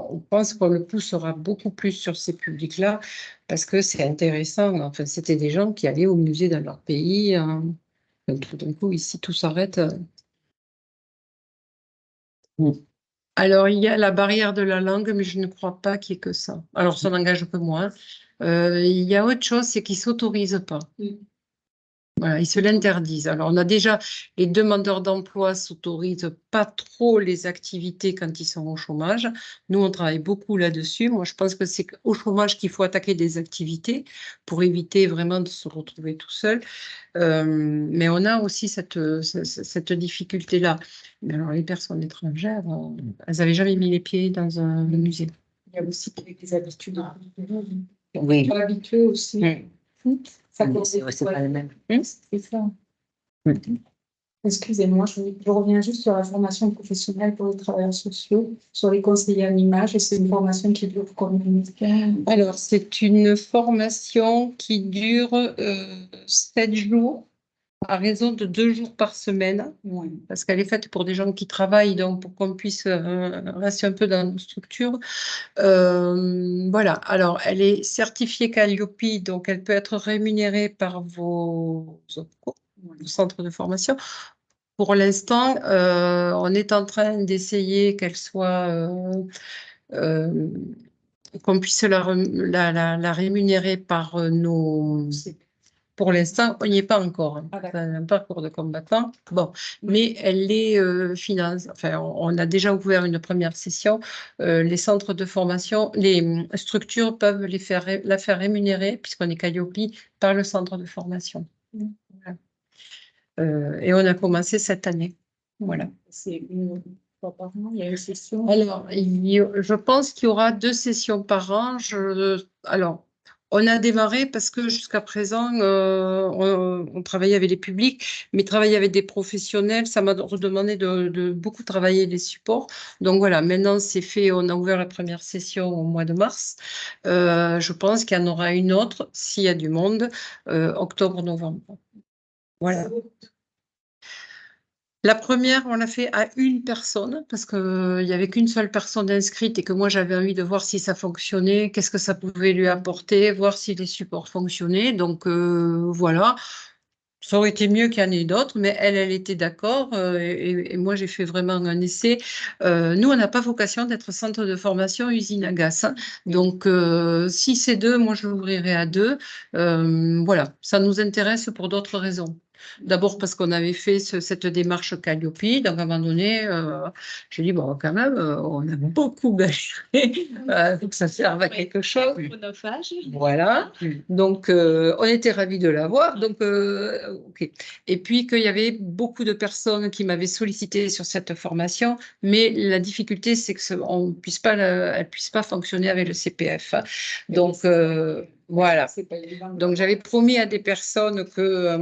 on pense qu'on le poussera beaucoup plus sur ces publics-là, parce que c'est intéressant. Enfin, c'était des gens qui allaient au musée dans leur pays. Tout d'un coup, ici, tout s'arrête. Alors, il y a la barrière de la langue, mais je ne crois pas qu'il y ait que ça. Alors, ça n'engage que moi. Il y a autre chose, c'est qu'ils ne s'autorisent pas. Voilà, ils se l'interdisent. Alors, on a déjà, les demandeurs d'emploi s'autorisent pas trop les activités quand ils sont au chômage. Nous, on travaille beaucoup là-dessus. Moi, je pense que c'est au chômage qu'il faut attaquer des activités pour éviter vraiment de se retrouver tout seul. Mais on a aussi cette difficulté-là. Mais alors, les personnes étrangères, elles n'avaient jamais mis les pieds dans un musée. Il y a aussi des habitudes. Oui. Pas habituées aussi. C'est pas le même. C'est ça. Excusez-moi, je reviens juste sur la formation professionnelle pour les travailleurs sociaux, sur les conseillers en images, et c'est une formation qui dure combien de temps? Alors, c'est une formation qui dure 7 jours, à raison de 2 jours par semaine, Oui. parce qu'elle est faite pour des gens qui travaillent, donc pour qu'on puisse rester un peu dans nos structures. Voilà, alors elle est certifiée Calliope, donc elle peut être rémunérée par vos centres de formation. Pour l'instant, on est en train d'essayer qu'elle soit, qu'on puisse la rémunérer par nos... Pour l'instant, on n'y est pas encore. Hein. C'est un parcours de combattant. Bon, mais elle les finance. Enfin, on a déjà ouvert une première session. Les centres de formation, les structures peuvent la faire rémunérer, puisqu'on est Calliope, par le centre de formation. Voilà. Et on a commencé cette année. Voilà. C'est une fois par an, il y a une session. Alors, je pense qu'il y aura 2 sessions par an. Alors, on a démarré parce que jusqu'à présent, on travaillait avec les publics, mais travailler avec des professionnels, ça m'a redemandé de beaucoup travailler les supports. Donc voilà, maintenant c'est fait, on a ouvert la première session au mois de mars. Je pense qu'il y en aura une autre, s'il y a du monde, octobre-novembre. Voilà. La première, on l'a fait à une personne parce qu'il n'y avait qu'une seule personne inscrite et que moi j'avais envie de voir si ça fonctionnait, qu'est-ce que ça pouvait lui apporter, voir si les supports fonctionnaient. Donc voilà, ça aurait été mieux qu'il y en ait d'autres, mais elle était d'accord et moi j'ai fait vraiment un essai. Nous, on n'a pas vocation d'être centre de formation usine à gaz. Hein. Donc si c'est 2, moi je l'ouvrirai à 2. Voilà, ça nous intéresse pour d'autres raisons. D'abord parce qu'on avait fait cette démarche Calliope, donc à un moment donné, j'ai dit, bon, quand même, on a beaucoup galéré, faut que ça serve à quelque chose. Chronophage. Voilà, donc on était ravis de l'avoir, donc ok. Et puis qu'il y avait beaucoup de personnes qui m'avaient sollicité sur cette formation, mais la difficulté, c'est que elle puisse pas fonctionner avec le CPF. Donc voilà. Donc, j'avais promis à des personnes que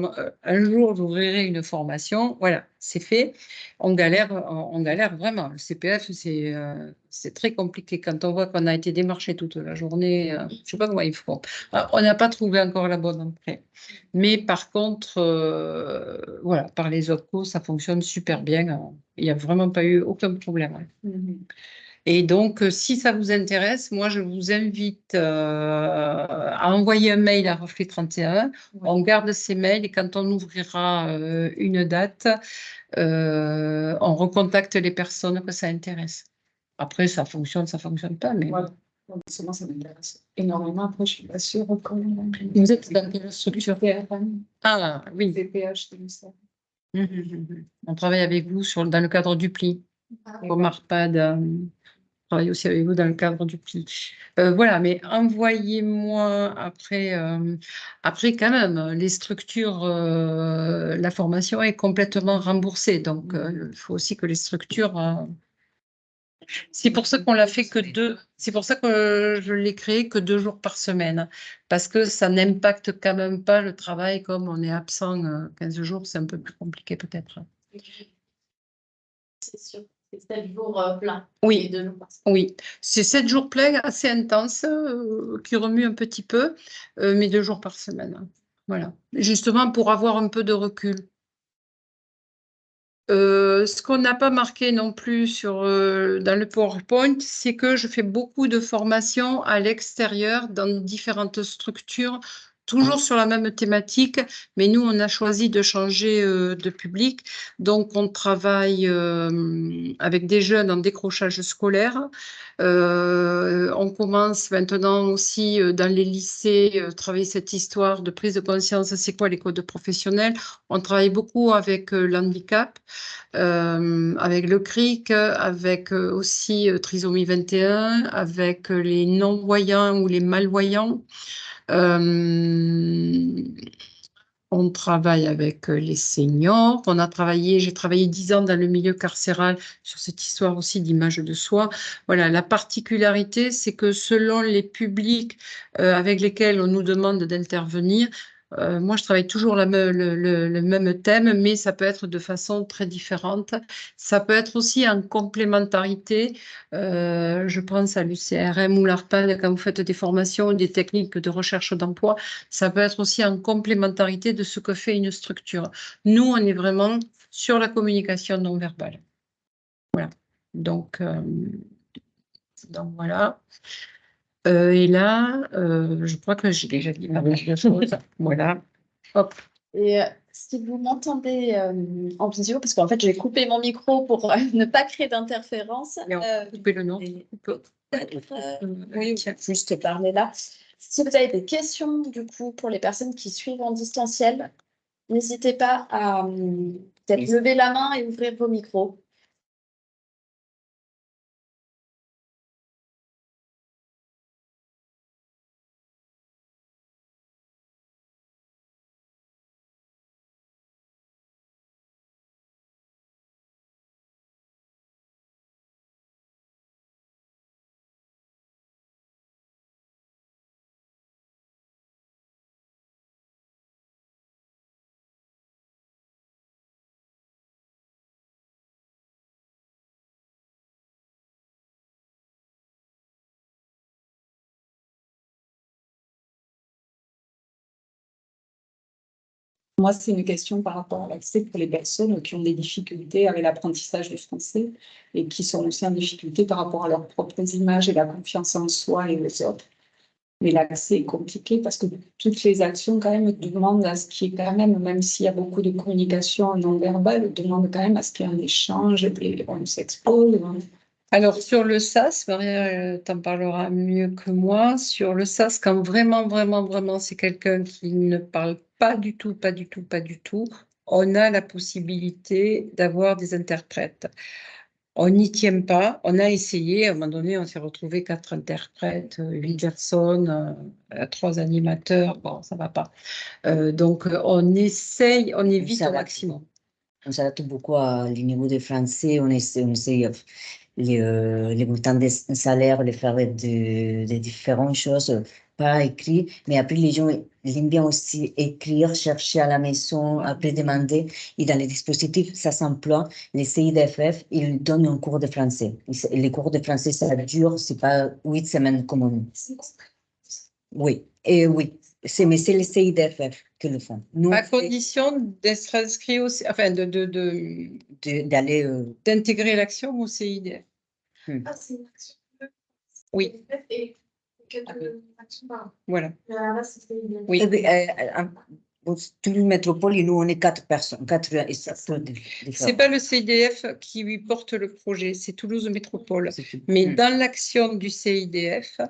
un jour, j'ouvrirai une formation. Voilà, c'est fait. On galère vraiment. Le CPF, c'est très compliqué. Quand on voit qu'on a été démarché toute la journée, je ne sais pas comment il faut. On n'a pas trouvé encore la bonne entrée. Mais par contre, voilà, par les autres cours, ça fonctionne super bien. Il n'y a vraiment pas eu aucun problème. Et donc, si ça vous intéresse, moi, je vous invite à envoyer un mail à Reflet 31. On garde ces mails et quand on ouvrira une date, on recontacte les personnes que ça intéresse. Après, ça fonctionne pas, mais... Voilà. Ça m'intéresse énormément. Après, je ne suis pas sûre comment. Vous êtes dans quelle structure? Ah, oui. VPH, ministère. On travaille avec vous dans le cadre du PLI. Pour Marpad, travaille aussi avec vous dans le cadre du PLI. Voilà, mais envoyez-moi après, quand même, les structures, la formation est complètement remboursée, donc il faut aussi que les structures... c'est pour ça qu'on l'a fait que 2, c'est pour ça que je l'ai créé que 2 jours par semaine, parce que ça n'impacte quand même pas le travail comme on est absent 15 jours, c'est un peu plus compliqué peut-être. C'est sûr. C'est 7 jours pleins. Oui, 2 jours par semaine. oui. C'est 7 jours pleins assez intenses qui remuent un petit peu, mais 2 jours par semaine. Voilà. Justement pour avoir un peu de recul. Ce qu'on n'a pas marqué non plus dans le PowerPoint, c'est que je fais beaucoup de formations à l'extérieur dans différentes structures, toujours sur la même thématique, mais nous, on a choisi de changer de public. Donc, on travaille avec des jeunes en décrochage scolaire. On commence maintenant aussi dans les lycées, travailler cette histoire de prise de conscience, c'est quoi les codes professionnels. On travaille beaucoup avec l'handicap, avec le CRIC, avec aussi trisomie 21, avec les non-voyants ou les malvoyants. On travaille avec les seniors. J'ai travaillé 10 ans dans le milieu carcéral sur cette histoire aussi d'image de soi. Voilà, la particularité, c'est que selon les publics avec lesquels on nous demande d'intervenir, Moi, je travaille toujours le même thème, mais ça peut être de façon très différente. Ça peut être aussi en complémentarité. Je pense à l'UCRM ou l'ARPAN, quand vous faites des formations, des techniques de recherche d'emploi, ça peut être aussi en complémentarité de ce que fait une structure. Nous, on est vraiment sur la communication non verbale. Voilà. Donc voilà. Et là, je crois que j'ai déjà dit pas mal de choses. Voilà. Hop. Et si vous m'entendez en visio, parce qu'en fait, j'ai coupé mon micro pour ne pas créer d'interférence. Coupez le nom. Oui, juste parler là. Si vous avez des questions, du coup, pour les personnes qui suivent en distanciel, n'hésitez pas à peut-être lever la main et ouvrir vos micros. Moi, c'est une question par rapport à l'accès pour les personnes qui ont des difficultés avec l'apprentissage du français et qui sont aussi en difficulté par rapport à leurs propres images et la confiance en soi et aux autres. Mais l'accès est compliqué parce que toutes les actions quand même demandent à ce qu'il y ait quand même s'il y a beaucoup de communication non verbale, demandent quand même à ce qu'il y ait un échange et on s'expose. Alors, sur le SAS, Maria t'en parlera mieux que moi. Sur le SAS, quand vraiment, c'est quelqu'un qui ne parle pas du tout, on a la possibilité d'avoir des interprètes. On n'y tient pas. On a essayé. À un moment donné, on s'est retrouvé 4 interprètes, 8 personnes, 3 animateurs. Bon, ça va pas. Donc, on essaye, on évite au maximum. On s'adapte beaucoup au niveau des Français. On essaie les montants des salaires, les faire de différentes choses, pas écrit, mais après les gens ils aiment bien aussi écrire, chercher à la maison, après demander. Et dans les dispositifs, ça s'emploie. Les CIDFF, ils donnent un cours de français. Les cours de français, ça dure, c'est pas 8 semaines comme on. Oui, et oui. Mais c'est les CIDFF qui le font. Nous, À condition d'être inscrit aussi, enfin, d'aller. d'intégrer l'action au CIDF. Ah, c'est une action. Oui. Et quelques actions par Voilà. là, c'était bien. Oui. Toulouse Métropole, et nous, on est 4 personnes. C'est pas le CIDF qui lui porte le projet, c'est Toulouse Métropole. Mais dans l'action du CIDF,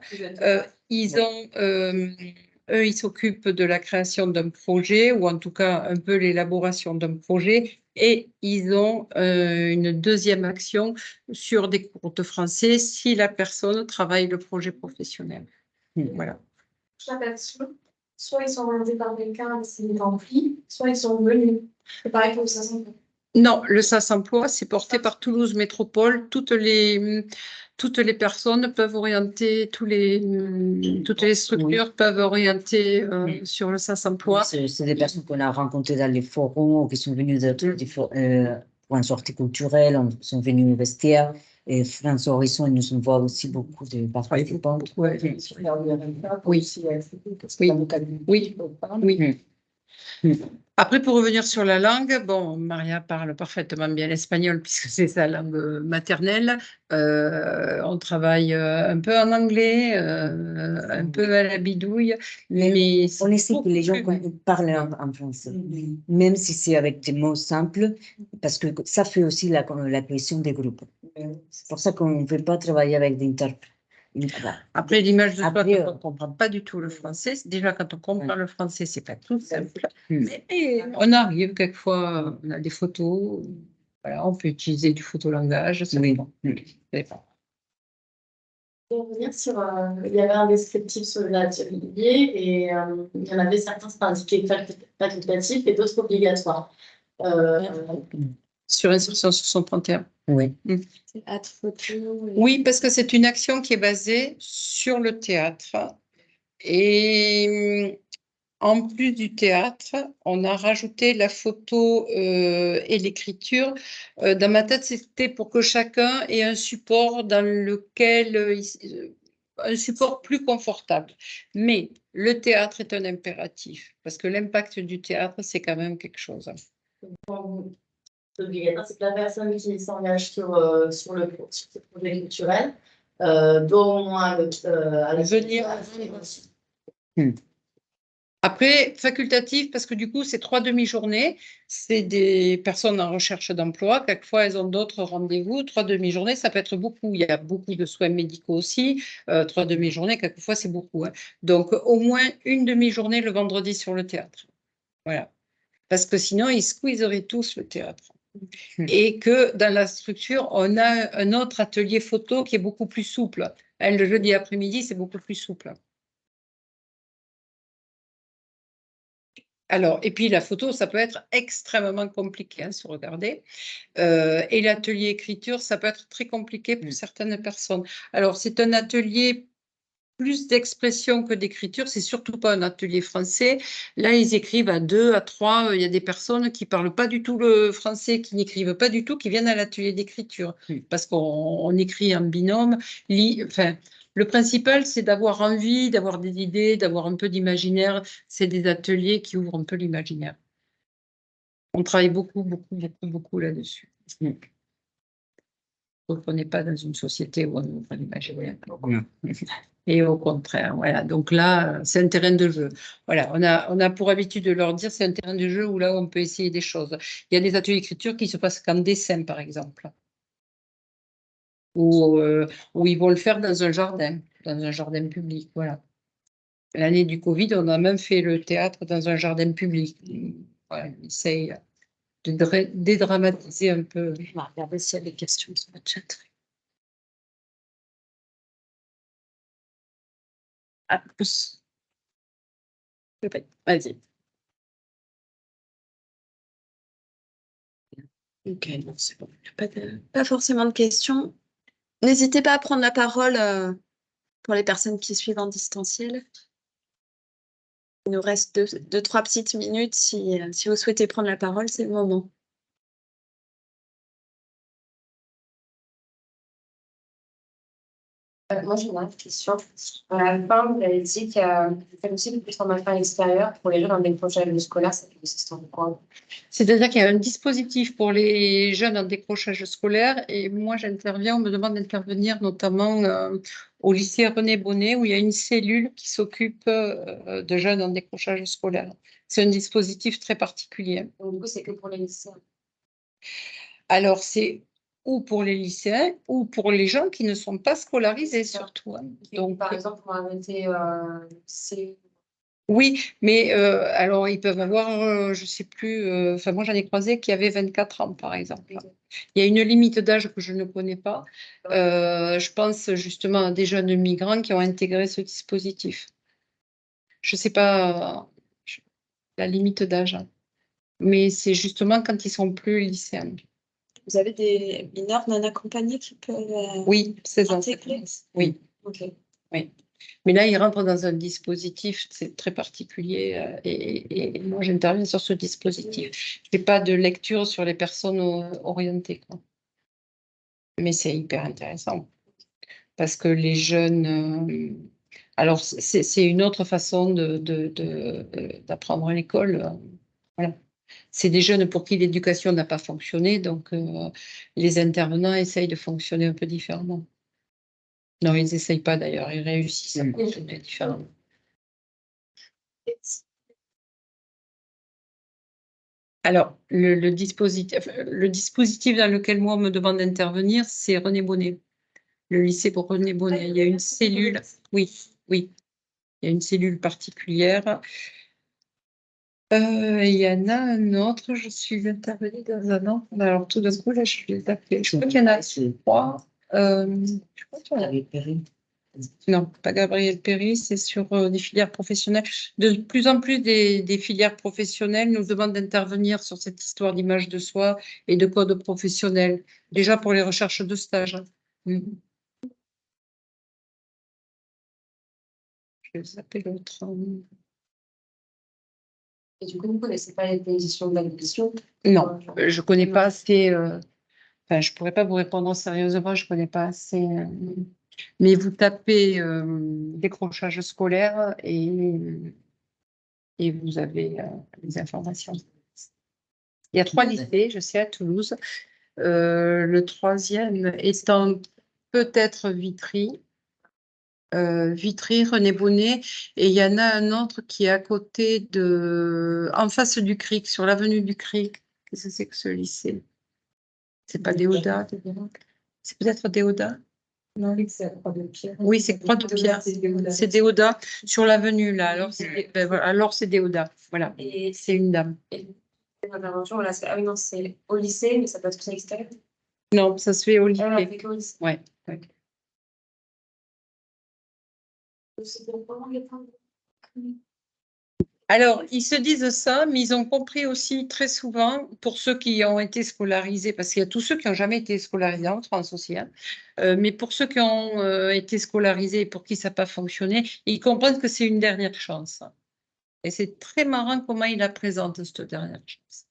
eux, ils s'occupent de la création d'un projet, ou en tout cas un peu l'élaboration d'un projet, et ils ont une deuxième action sur des cours de français si la personne travaille le projet professionnel. Voilà. Chaque action, soit ils sont organisés par quelqu'un, c'est rempli, soit ils sont venus. C'est pareil pour ça. Non, le SAS Emploi, c'est porté par Toulouse Métropole. Toutes les personnes peuvent orienter, toutes les structures peuvent orienter sur le SAS Emploi. C'est des personnes qu'on a rencontrées dans les forums, qui sont venues pour une sortie culturelle, sont venues au vestiaire. Et France Horizon, ils nous envoient aussi beaucoup de participants. Oui. Après, pour revenir sur la langue, bon, Maria parle parfaitement bien l'espagnol puisque c'est sa langue maternelle. On travaille un peu en anglais, un peu à la bidouille, mais on essaie que les gens parlent en français, même si c'est avec des mots simples, parce que ça fait aussi la cohésion des groupes. C'est pour ça qu'on ne peut pas travailler avec des interprètes. Après, l'image de soi, quand on ne comprend pas du tout le français, déjà quand on comprend le français, c'est pas tout simple. Mais on arrive, quelquefois, on a des photos, voilà, on peut utiliser du photolangage. Oui. Pour revenir sur, il y avait un descriptif sur l'atelier et il y en avait certains qui indiquaient facultatifs et d'autres obligatoires. Sur Insertion 631. Oui. Oui, parce que c'est une action qui est basée sur le théâtre. Et En plus du théâtre, on a rajouté la photo et l'écriture. Dans ma tête, c'était pour que chacun ait un support dans lequel un support plus confortable. Mais le théâtre est un impératif parce que l'impact du théâtre, c'est quand même quelque chose. C'est obligatoire, c'est que la personne qui s'engage sur ce projet culturel doit au moins Venir. Après, facultatif, parce que du coup, c'est 3 demi-journées. C'est des personnes en recherche d'emploi. Quelquefois, elles ont d'autres rendez-vous. 3 demi-journées, ça peut être beaucoup. Il y a beaucoup de soins médicaux aussi. 3 demi-journées, quelquefois, c'est beaucoup, hein. Donc, au moins une demi-journée le vendredi sur le théâtre. Voilà. Parce que sinon, ils squeezeraient tous le théâtre. Et que dans la structure, on a un autre atelier photo qui est beaucoup plus souple. Le jeudi après-midi, c'est beaucoup plus souple. Alors, et puis la photo, ça peut être extrêmement compliqué, hein, si vous regardez. Et l'atelier écriture, ça peut être très compliqué pour certaines personnes. Alors, c'est un atelier plus d'expression que d'écriture. C'est surtout pas un atelier français. Là, ils écrivent à 2, à 3. Il y a des personnes qui parlent pas du tout le français, qui n'écrivent pas du tout, qui viennent à l'atelier d'écriture. Parce qu'on écrit en binôme. Enfin, le principal, c'est d'avoir envie, d'avoir des idées, d'avoir un peu d'imaginaire. C'est des ateliers qui ouvrent un peu l'imaginaire. On travaille beaucoup, beaucoup, beaucoup, beaucoup là-dessus. Donc, on n'est pas dans une société où on ouvre l'imaginaire. Et au contraire, voilà. Donc là, c'est un terrain de jeu. Voilà, on a pour habitude de leur dire c'est un terrain de jeu où là, on peut essayer des choses. Il y a des ateliers d'écriture qui se passent qu'en dessin, par exemple. Où ils vont le faire dans un jardin public. Voilà. L'année du Covid, on a même fait le théâtre dans un jardin public. Voilà, on essaye de dédramatiser un peu. Je vais regarder s'il y a des questions sur le chat. Ah, plus. Vas-y. Ok, non, c'est bon. Il n'y a pas forcément de questions. N'hésitez pas à prendre la parole pour les personnes qui suivent en distanciel. Il nous reste deux, 3 petites minutes. Si vous souhaitez prendre la parole, c'est le moment. Moi, j'ai une question. À la fin, vous avez dit qu'il y a aussi plus de formation à l'extérieur pour les jeunes en décrochage scolaire. Ça consiste en quoi? C'est-à-dire qu'il y a un dispositif pour les jeunes en décrochage scolaire et moi j'interviens, on me demande d'intervenir notamment au lycée René Bonnet où il y a une cellule qui s'occupe de jeunes en décrochage scolaire. C'est un dispositif très particulier. Donc, du coup, c'est que pour les lycéens. Alors c'est ou pour les lycéens ou pour les gens qui ne sont pas scolarisés surtout, hein. Donc, par exemple, pour arrêter c'est. Oui, mais alors ils peuvent avoir, je ne sais plus, enfin moi j'en ai croisé qui avaient 24 ans par exemple. Il y a une limite d'âge que je ne connais pas. Je pense justement à des jeunes migrants qui ont intégré ce dispositif. Je ne sais pas la limite d'âge, hein. Mais c'est justement quand ils sont plus lycéens. Vous avez des mineurs non accompagnés qui peuvent Oui, 16 ans. intégrer? Oui. Ok. Oui. Mais là, ils rentrent dans un dispositif, c'est très particulier et moi, j'interviens sur ce dispositif. Je n'ai pas de lecture sur les personnes orientées, quoi. Mais c'est hyper intéressant parce que les jeunes... alors, c'est une autre façon d'apprendre à l'école. Voilà. C'est des jeunes pour qui l'éducation n'a pas fonctionné, donc les intervenants essayent de fonctionner un peu différemment. Non, ils n'essayent pas d'ailleurs, ils réussissent à fonctionner différemment. Alors, le dispositif dans lequel moi on me demande d'intervenir, c'est René Bonnet, le lycée pour René Bonnet. Il y a une cellule, oui, il y a une cellule particulière. Il y en a un autre, je suis intervenue dans un an. Alors, tout d'un coup, là, je vais appeler. Je crois qu'il y en a 3. Je crois qu'il y en a. Non, pas Gabriel Péry, c'est sur des filières professionnelles. De plus en plus des filières professionnelles nous demandent d'intervenir sur cette histoire d'image de soi et de code professionnel, déjà pour les recherches de stage. Je vais vous appeler l'autre. Et du coup, vous ne connaissez pas les conditions d'admission? Non, je connais pas assez. Enfin, je pourrais pas vous répondre sérieusement, je connais pas assez. Mais vous tapez décrochage scolaire et vous avez les informations. Il y a 3 lycées, je sais, à Toulouse. Le 3e étant peut-être Vitry. Vitry, René Bonnet, et il y en a un autre qui est à côté en face du Cric, sur l'avenue du Cric. Qu'est-ce que c'est que ce lycée? C'est pas Déodat? C'est peut-être Déodat? Non, c'est Croix-de-Pierre. Oui, c'est Croix-de-Pierre. C'est Déodat sur l'avenue là. Alors c'est Déodat. Voilà. Et C'est une dame. l'intervention, voilà, ah oui, non, c'est au lycée, mais ça peut être aussi extérieur. Non, ça se fait au lycée. Avec au lycée. Ouais. Alors, ils se disent ça, mais ils ont compris aussi très souvent, pour ceux qui ont été scolarisés, parce qu'il y a tous ceux qui n'ont jamais été scolarisés en France aussi, hein, mais pour ceux qui ont été scolarisés et pour qui ça n'a pas fonctionné, ils comprennent que c'est une dernière chance. Et c'est très marrant comment ils la présentent, cette dernière chance.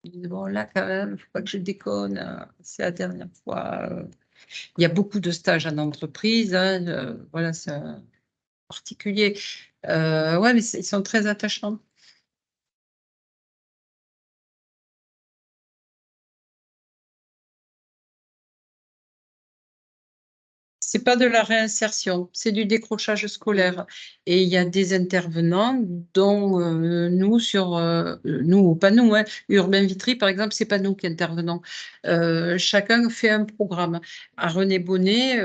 Ils disent, bon, là, quand même, il ne faut pas que je déconne, c'est la dernière fois. Il y a beaucoup de stages en entreprise, hein, voilà, c'est particulier. Ouais, mais ils sont très attachants. C'est pas de la réinsertion, c'est du décrochage scolaire. Et il y a des intervenants dont nous, nous ou pas nous, hein, Urbain Vitry, par exemple, c'est pas nous qui intervenons. Chacun fait un programme. À René Bonnet,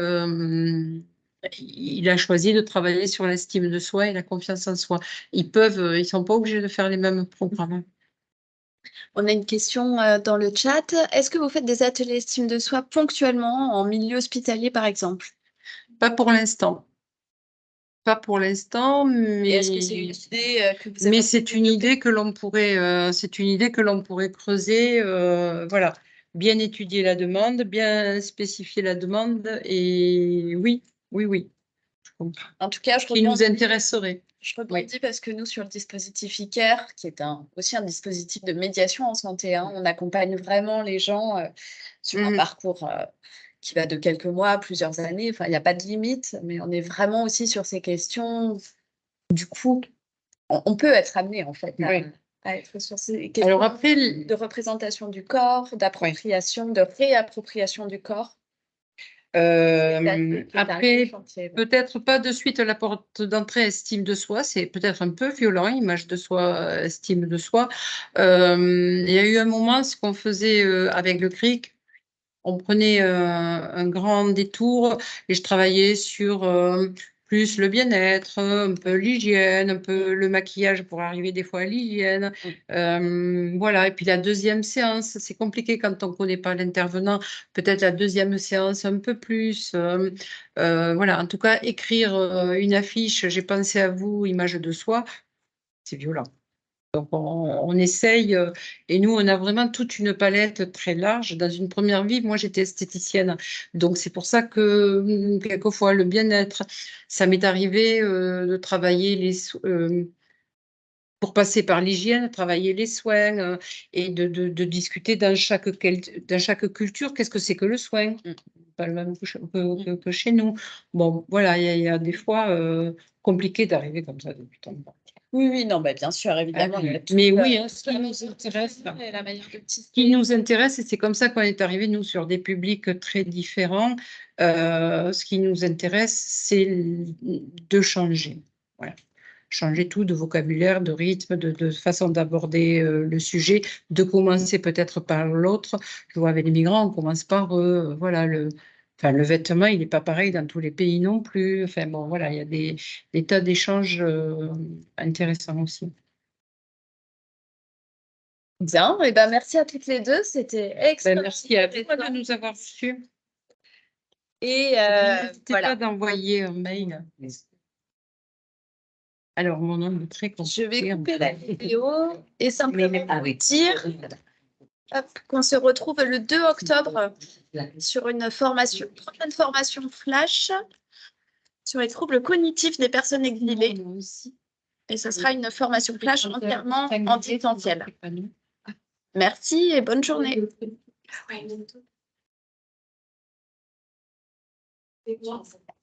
il a choisi de travailler sur l'estime de soi et la confiance en soi. Ils sont pas obligés de faire les mêmes programmes. On a une question dans le chat. Est-ce que vous faites des ateliers estime de soi ponctuellement en milieu hospitalier, par exemple? Pas pour l'instant. Pas pour l'instant, mais Est-ce que c'est une idée que vous avez? mais c'est une idée que l'on pourrait, creuser. Voilà, bien étudier la demande, bien spécifier la demande, et oui. En tout cas, Qui nous intéresserait. Je rebondis parce que nous, sur le dispositif ICARE, qui est aussi un dispositif de médiation en santé, hein, on accompagne vraiment les gens sur un parcours qui va de quelques mois à plusieurs années. Enfin, il n'y a pas de limite, mais on est vraiment aussi sur ces questions. Du coup, on peut être amené, en fait, à être sur ces questions. Alors après, de représentation du corps, d'appropriation, de réappropriation du corps. Après, peut-être pas de suite la porte d'entrée estime de soi, c'est peut-être un peu violent, image de soi, estime de soi. Il y a eu un moment, ce qu'on faisait avec le CRIC, on prenait un grand détour et je travaillais sur plus le bien-être, un peu l'hygiène, un peu le maquillage pour arriver des fois à l'hygiène. Voilà, et puis la deuxième séance, c'est compliqué quand on ne connaît pas l'intervenant. Peut-être la deuxième séance un peu plus. Voilà, en tout cas, écrire une affiche, j'ai pensé à vous, image de soi, c'est violent. Donc, on essaye, et nous, on a vraiment toute une palette très large. Dans une première vie, moi, j'étais esthéticienne. Donc, c'est pour ça que, quelquefois, le bien-être, ça m'est arrivé de travailler pour passer par l'hygiène, travailler les soins et de discuter dans chaque culture, qu'est-ce que c'est que le soin? Pas le même que chez nous. Bon, voilà, il y a des fois compliqué d'arriver comme ça depuis tant de temps. Oui, non, bah, bien sûr, évidemment. Mais oui, ce qui nous intéresse, et c'est comme ça qu'on est arrivé, nous, sur des publics très différents. Ce qui nous intéresse, c'est de changer. Voilà. Changer tout, de vocabulaire, de rythme, de façon d'aborder le sujet, de commencer peut-être par l'autre. Je vois avec les migrants, on commence par voilà, le vêtement, il n'est pas pareil dans tous les pays non plus. Enfin bon, voilà, il y a des tas d'échanges intéressants aussi. Bien, et ben merci à toutes les deux, c'était extrêmement merci à vous de nous avoir reçus. Et n'hésitez voilà. pas d'envoyer un mail. Alors, mon nom est très compliqué. Je vais couper la vidéo et simplement dire qu'on se retrouve le 2 octobre sur une prochaine formation flash sur les troubles cognitifs des personnes exilées. Et ce sera une formation flash entièrement en distanciel. Merci et bonne journée. Ouais.